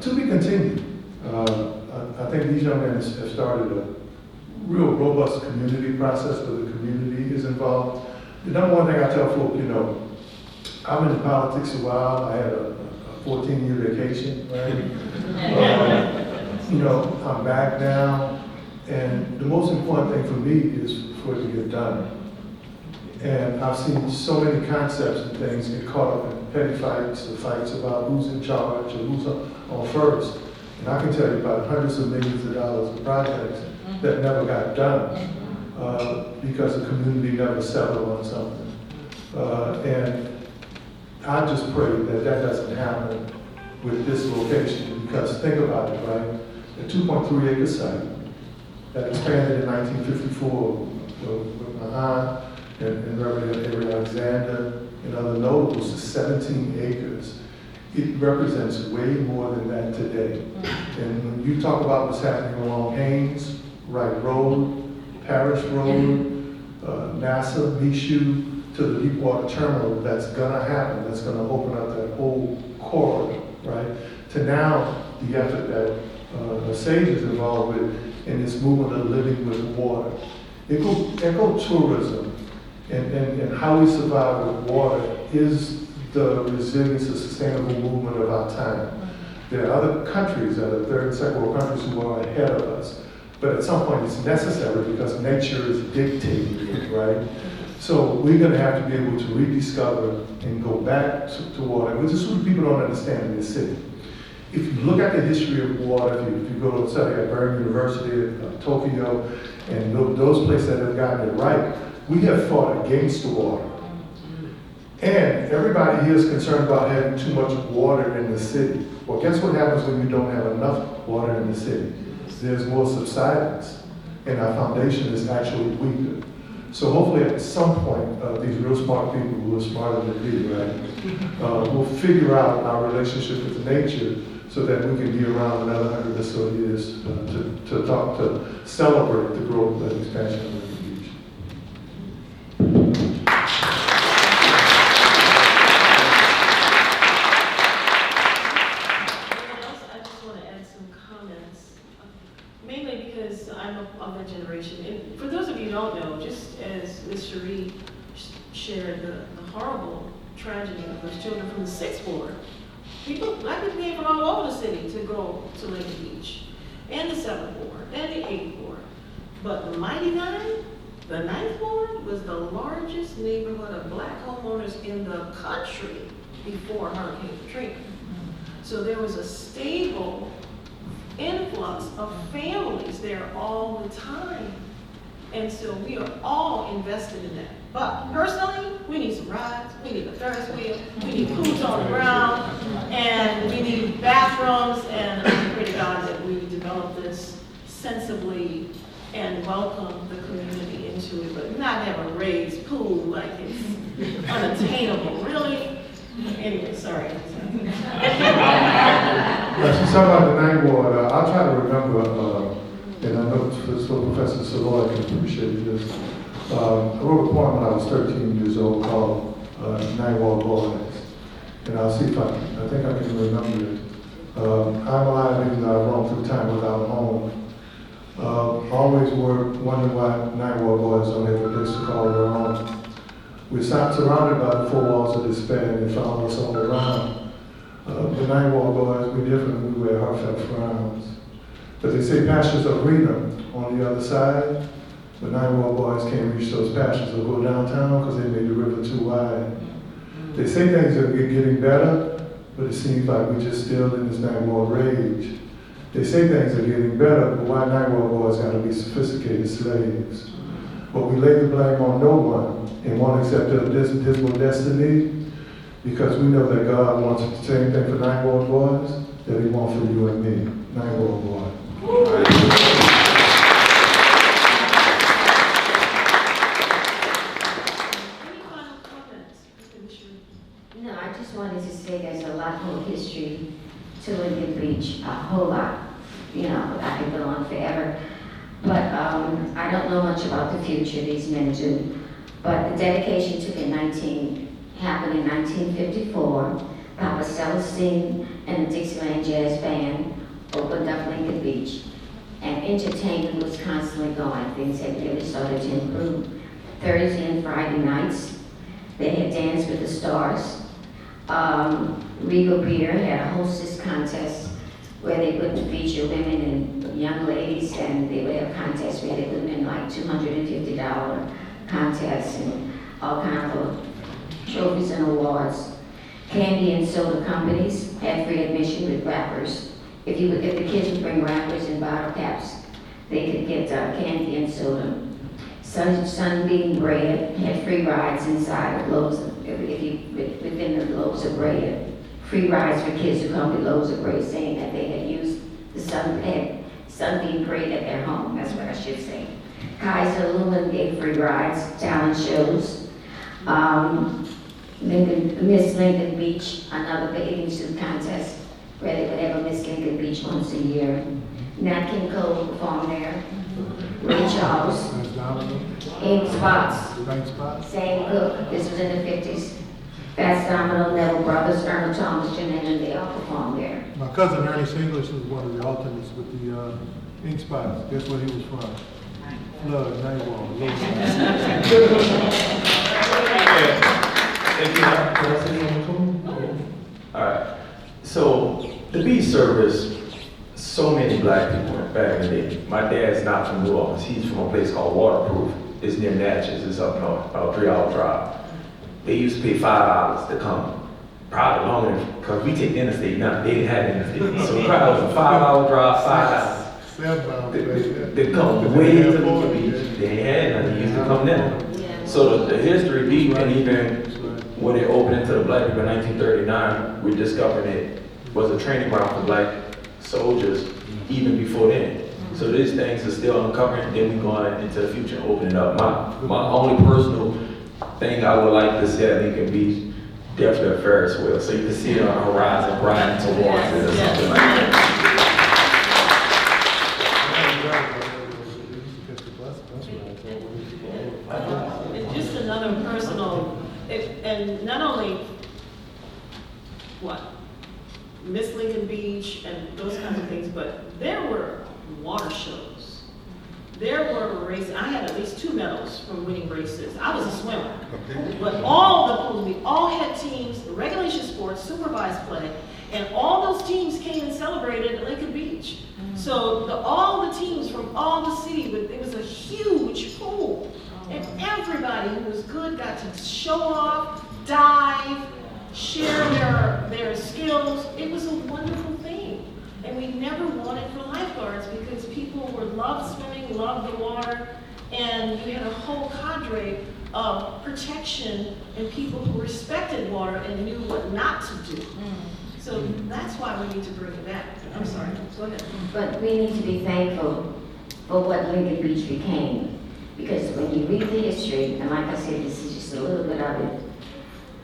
Speaker 5: To be continued. I think these young men have started a real robust community process where the community is involved. The number one thing I tell folk, you know, I've been in politics a while. I had a 14-year vacation, right? You know, I'm back now. And the most important thing for me is for it to get done. And I've seen so many concepts and things get caught up in petty fights, the fights about who's in charge or who's on first. And I can tell you about hundreds of millions of dollars of projects that never got done because the community never settled on something. And I just pray that that doesn't happen with this location, because think about it, right? A 2.3 acre site that expanded in 1954 with my aunt and Reverend Alexander and other notables to 17 acres. It represents way more than that today. And when you talk about what's happening along Haynes, Wright Road, Parish Road, NASA, Michoud, to the Deepwater Terminal, that's gonna happen, that's gonna open up that whole corridor, right? To now, the effort that SAGE is involved with in this movement of living with water. Ecotourism and how we survive with water is the resilience and sustainable movement of our time. There are other countries that are third and second world countries who are ahead of us, but at some point it's necessary because nature is dictating it, right? So we're going to have to be able to rediscover and go back to water, which is what people don't understand in this city. If you look at the history of water, if you go to study at Bern University, Tokyo, and those places that have gotten it right, we have fought against the water. And everybody here is concerned about having too much water in the city. Well, guess what happens when you don't have enough water in the city? There's more subsidence, and our foundation is actually weaker. So hopefully at some point, these real smart people who are smarter than me, right, will figure out our relationship with nature so that we can be around another 100 or so years to celebrate the growth and expansion of the beach.
Speaker 3: I just want to add some comments, mainly because I'm of that generation. And for those of you who don't know, just as Ms. Cherrie shared the horrible tragedy of those children from the 6th ward, black people came from all over the city to go to Lincoln Beach, and the 7th ward, and the 8th ward. But the Mighty Nine, the 9th ward, was the largest neighborhood of black homeowners in the country before Hurricane Katrina. So there was a stable influx of families there all the time. And so we are all invested in that. But personally, we need some rides, we need a Ferris wheel, we need pools on the ground, and we need bathrooms, and I pray to God that we develop this sensibly and welcome the community into it, but not have a raised pool like it's unattainable, really? Anyway, sorry.
Speaker 5: She's talking about the 9th ward. I'll try to remember, and I know Professor Saloy can appreciate this. I wrote a poem when I was 13 years old called 9 Ward Boys. And I'll see if I think I can remember it. I'm alive even though I've roamed through time without a home. Always wondering why 9 Ward Boys don't have a place to call their own. We're surrounded by the 4 walls of despair and they found us all around. The 9 Ward Boys, we're different, we wear heartfelt frowns. But they say Pastures Arena on the other side, but 9-Wall boys can't reach those pastures or go downtown because they made the river too wide. They say things are getting better, but it seems like we're just still in this 9-Wall rage. They say things are getting better, but why 9-Wall boys gotta be sophisticated slaves? But we lay the blame on no one and won't accept their dismal destiny because we know that God wants the same thing for 9-Wall boys that he wants for you and me, 9-Wall boys.
Speaker 3: Any final comments, Mr. Missouri?
Speaker 4: No, I just wanted to say there's a lot more history to Lincoln Beach, a whole lot. You know, I could go on forever. But I don't know much about the future, these men do. But the dedication happened in 1954. Papa Celestine and the Dixieland Jazz Band opened up Lincoln Beach. And entertainment was constantly going. Things had really started to improve. Thursday and Friday nights, they had Dance with the Stars. Regal Beer had a hostess contest where they would feature women and young ladies, and they would have contests where they would win like $250 contests and all kinds of trophies and awards. Candy and soda companies had free admission with rappers. If the kids would bring rappers in bottle caps, they could get candy and soda. Sunbeam Bread had free rides inside of loaves within the loaves of bread. Free rides for kids who come with loaves of bread, saying that they had used the Sunbeam Bread at their home. That's what I should say. Kaiser Lumen gave free rides, talent shows. Miss Lincoln Beach, another bathing suit contest where they would have a Miss Lincoln Beach once a year. Nat King Cole performed there. Ray Charles. Ink Spots. Sam Cooke. This was in the 50s. Fats Domino, Neville Brothers, Irma Thomas, and they all performed there.
Speaker 8: My cousin Ernest English was one of the alternates with the Ink Spots. Guess where he was from? Flood, 9-Wall.
Speaker 7: All right. So the beach service, so many black people back in the day. My dad's not from New Orleans. He's from a place called Waterproof. It's near Natchez. It's up north, about a 3-hour drive. They used to pay $5 to come. Probably longer because we take the interstate now. They didn't have interstate. So probably was a $5 drive, $5. They come way to the beach. They ain't had nothing. They used to come there. So the history deep, and even when it opened into the black people in 1939, we discovered it was a training ground for black soldiers even before then. So these things are still uncovering, then we going into the future and opening up. My only personal thing I would like to see at Lincoln Beach, definitely a Ferris wheel, so you can see it on the horizon, riding towards it or something like that.
Speaker 3: And just another personal, and not only, Miss Lincoln Beach and those kinds of things, but there were water shows. There were races. I had at least 2 medals from winning races. I was a swimmer. But all the pools, we all had teams, regulation sports, supervised play, and all those teams came and celebrated at Lincoln Beach. So all the teams from all the city, it was a huge pool. And everybody who was good got to show off, dive, share their skills. It was a wonderful thing. And we never wanted for lifeguards because people loved swimming, loved the water, and you had a whole cadre of protection and people who respected water and knew what not to do. So that's why we need to bring it back. I'm sorry, go ahead.
Speaker 4: But we need to be thankful for what Lincoln Beach became. Because when you read the history, and like I said, this is just a little bit of it,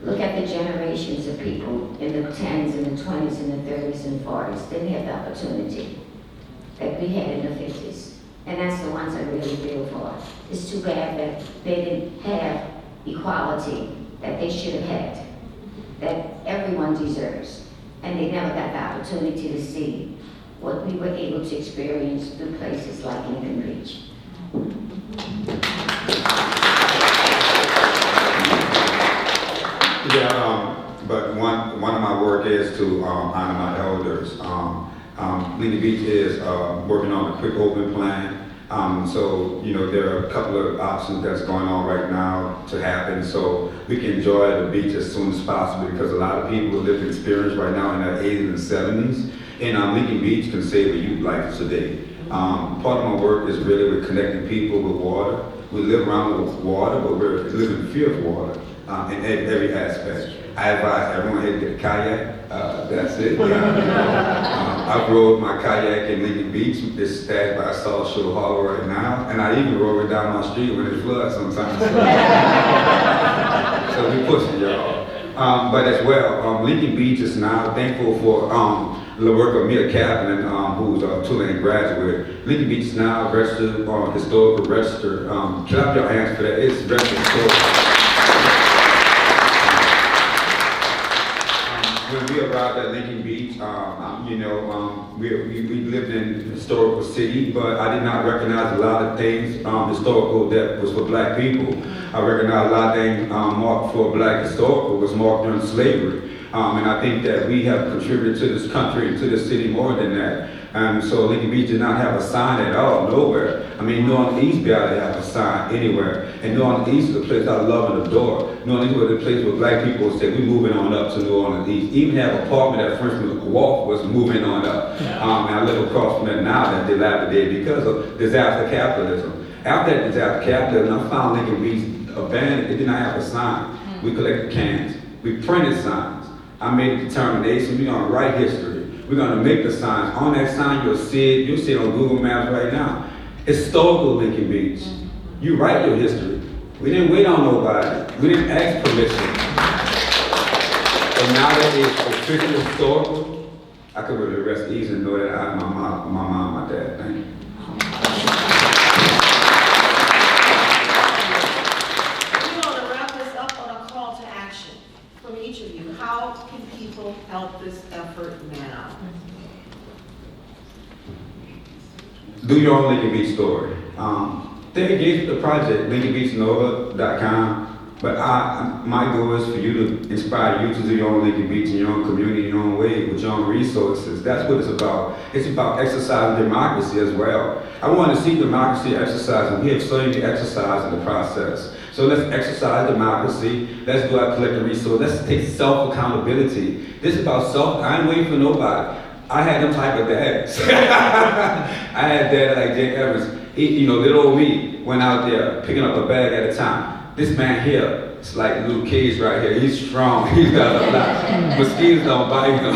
Speaker 4: look at the generations of people in the 10s and the 20s and the 30s and 40s didn't have the opportunity that we had in the 50s. And that's the ones I really feel for. It's too bad that they didn't have equality that they should have had, that everyone deserves. And they never got the opportunity to see what we were able to experience through places like Lincoln Beach.
Speaker 6: Yeah, but one of my work is to honor my elders. Lincoln Beach is working on a quick open plan. So, there are a couple of options that's going on right now to happen, so we can enjoy the beach as soon as possible, because a lot of people live in experience right now in their 80s and 70s, and Lincoln Beach can save a youth life today. Part of my work is really with connecting people with water. We live around with water, but we live in fear of water in every aspect. I advise everyone here to get a kayak. That's it. I rode my kayak in Lincoln Beach. It's stacked by South Shore Harbor right now, and I even rode it down my street when it floods sometimes. So we pushing y'all. But as well, Lincoln Beach is now thankful for the work of Mia Kaplan, who's a Tulane graduate. Lincoln Beach is now registered historical register. Clap your hands for that. It's registered historical. When we arrived at Lincoln Beach, we lived in a historical city, but I did not recognize a lot of things historical that was for black people. I recognized a lot of things marked for black historical was marked during slavery. And I think that we have contributed to this country and to this city more than that. So Lincoln Beach did not have a sign at all, nowhere. I mean, New Orleans East barely have a sign anywhere. And New Orleans East is a place I love and adore. New Orleans East was the place where black people said, we're moving on up to New Orleans East. Even have an apartment at Frenchman's Wharf was moving on up. And I live across from it now that dilapidated because of disaster capitalism. After that disaster capitalism, I found Lincoln Beach abandoned. It did not have a sign. We collected cans. We printed signs. I made a determination, we're gonna write history. We're gonna make the signs. On that sign, you'll see it on Google Maps right now. Historical Lincoln Beach. You write your history. We didn't wait on nobody. We didn't ask permission. And now that it's officially historical, I could really rest easy and know that I have my mom, my dad. Thank you.
Speaker 3: We're gonna wrap this up on a call to action from each of you. How can people help this effort now?
Speaker 6: Do your own Lincoln Beach story. They engage with the project, lincolnbeachnova.com. But my goal is for you to inspire you to do your own Lincoln Beach in your own community, in your own way, with your own resources. That's what it's about. It's about exercising democracy as well. I want to see democracy exercised, and we have so many exercises in the process. So let's exercise democracy. Let's go out, collect the resources. Let's take self-accountability. This is about self. I ain't waiting for nobody. I had them type of dads. I had dad like Jake Evans. Little old me went out there picking up a bag at a time. This man here, it's like little kids right here. He's strong. He's got a lot. Mosquitoes don't bite him.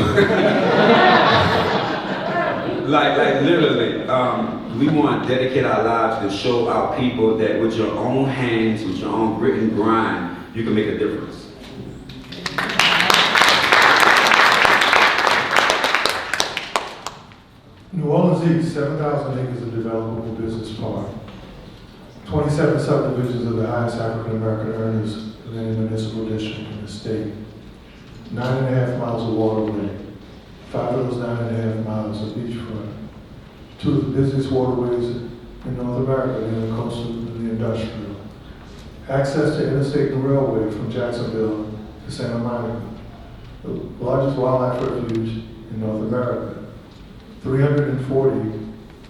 Speaker 6: like literally. We want to dedicate our lives to show our people that with your own hands, with your own grit and grind, you can make a difference.
Speaker 5: New Orleans East, 7,000 acres of developable business park, 27 subdivisions of the highest African American earners in any municipal district in the state, 9.5 miles of waterway, 5 of those 9.5 miles of beachfront, 2 of the busiest waterways in North America, the coastal and the industrial, access to interstate and railway from Jacksonville to Santa Monica, the largest wildlife refuge in North America, 340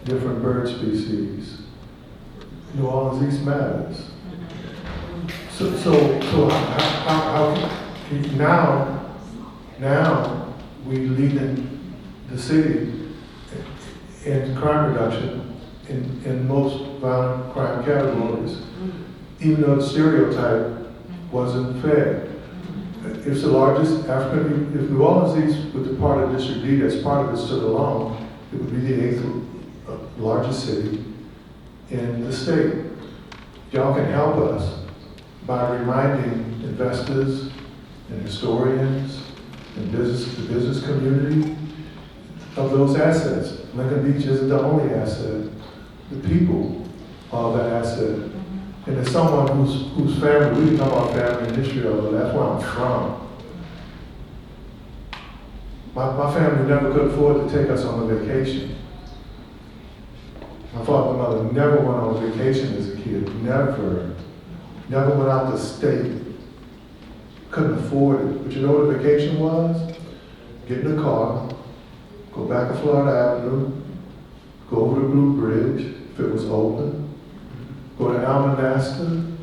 Speaker 5: different bird species. New Orleans East matters. So how now we lead in the city in crime reduction in most violent crime categories, even though the stereotype wasn't fair. If the largest African, if New Orleans East with the part of District D that's part of it stood alone, it would be the 8th largest city in the state. Y'all can help us by reminding investors and historians and the business community of those assets. Lincoln Beach isn't the only asset. The people are the asset. And as someone whose family, we can talk about family and history, although that's where I'm from. My family never could afford to take us on a vacation. My father and mother never went on a vacation as a kid. Never went out the state. Couldn't afford it. But you know what a vacation was? Get in a car, go go back to Florida Avenue, go over the Blue Bridge, if it was open, go to Almanasta,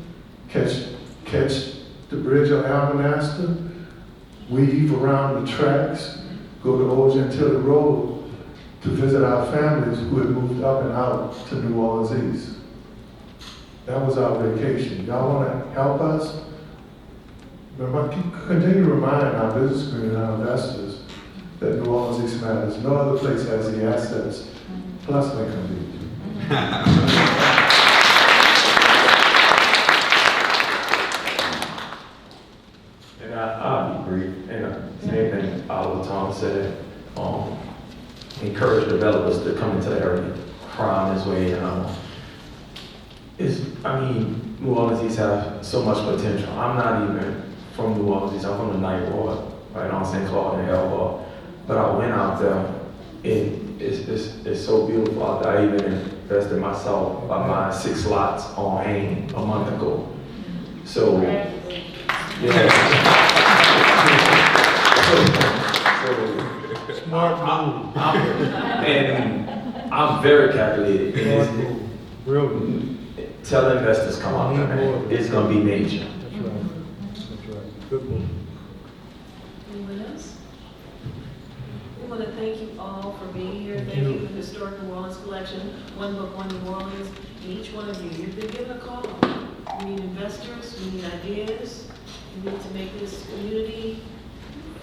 Speaker 5: catch the bridge on Almanasta, weave around the tracks, go to Old Gentilly Road to visit our families who had moved up and out to New Orleans East. That was our vacation. Y'all want to help us? Continue to remind our business community and our investors that New Orleans East matters. No other place has the assets, plus Lincoln Beach.
Speaker 7: And I'll be brief, and same thing Oliver Thmas said, encourage developers to come into the area, crime this way, New Orleans East have so much potential. I'm not even from New Orleans East, I'm from the Ninth Ward, right on St. Claude and Elba. But I went out there, and it's so beautiful out there. I even invested myself by buying 6 lots on Hain a month ago. So,
Speaker 8: Smart move.
Speaker 7: I'm very calculated.
Speaker 8: Smart move. Real good.
Speaker 7: Tell investors come out there, man. It's gonna be major.
Speaker 8: That's right. That's right. Good move.
Speaker 3: Anyone else? We want to thank you all for being here. Thank you for the Historic New Orleans Collection, One Book, One New Orleans, and each one of you. You've been given a call. We need investors, we need ideas. We need to make this community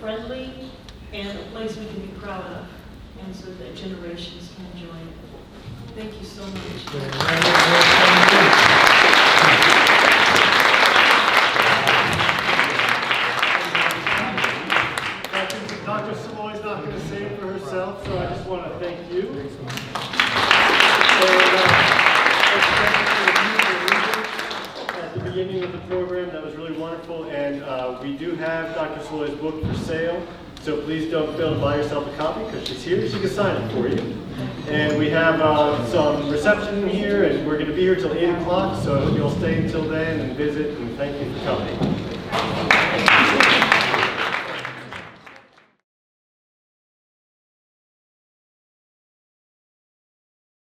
Speaker 3: friendly and a place we can be proud of, and so that generations can enjoy it. Thank you so much.
Speaker 1: Dr. Saloy is not going to say it for herself, so I just want to thank you. At the beginning of the program, that was really wonderful, and we do have Dr. Saloy's book for sale, so please don't fail to buy yourself a copy because she's here. She can sign it for you. And we have some reception here, and we're going to be here till 8 o'clock, so you'll stay until then and visit, and thank you for coming.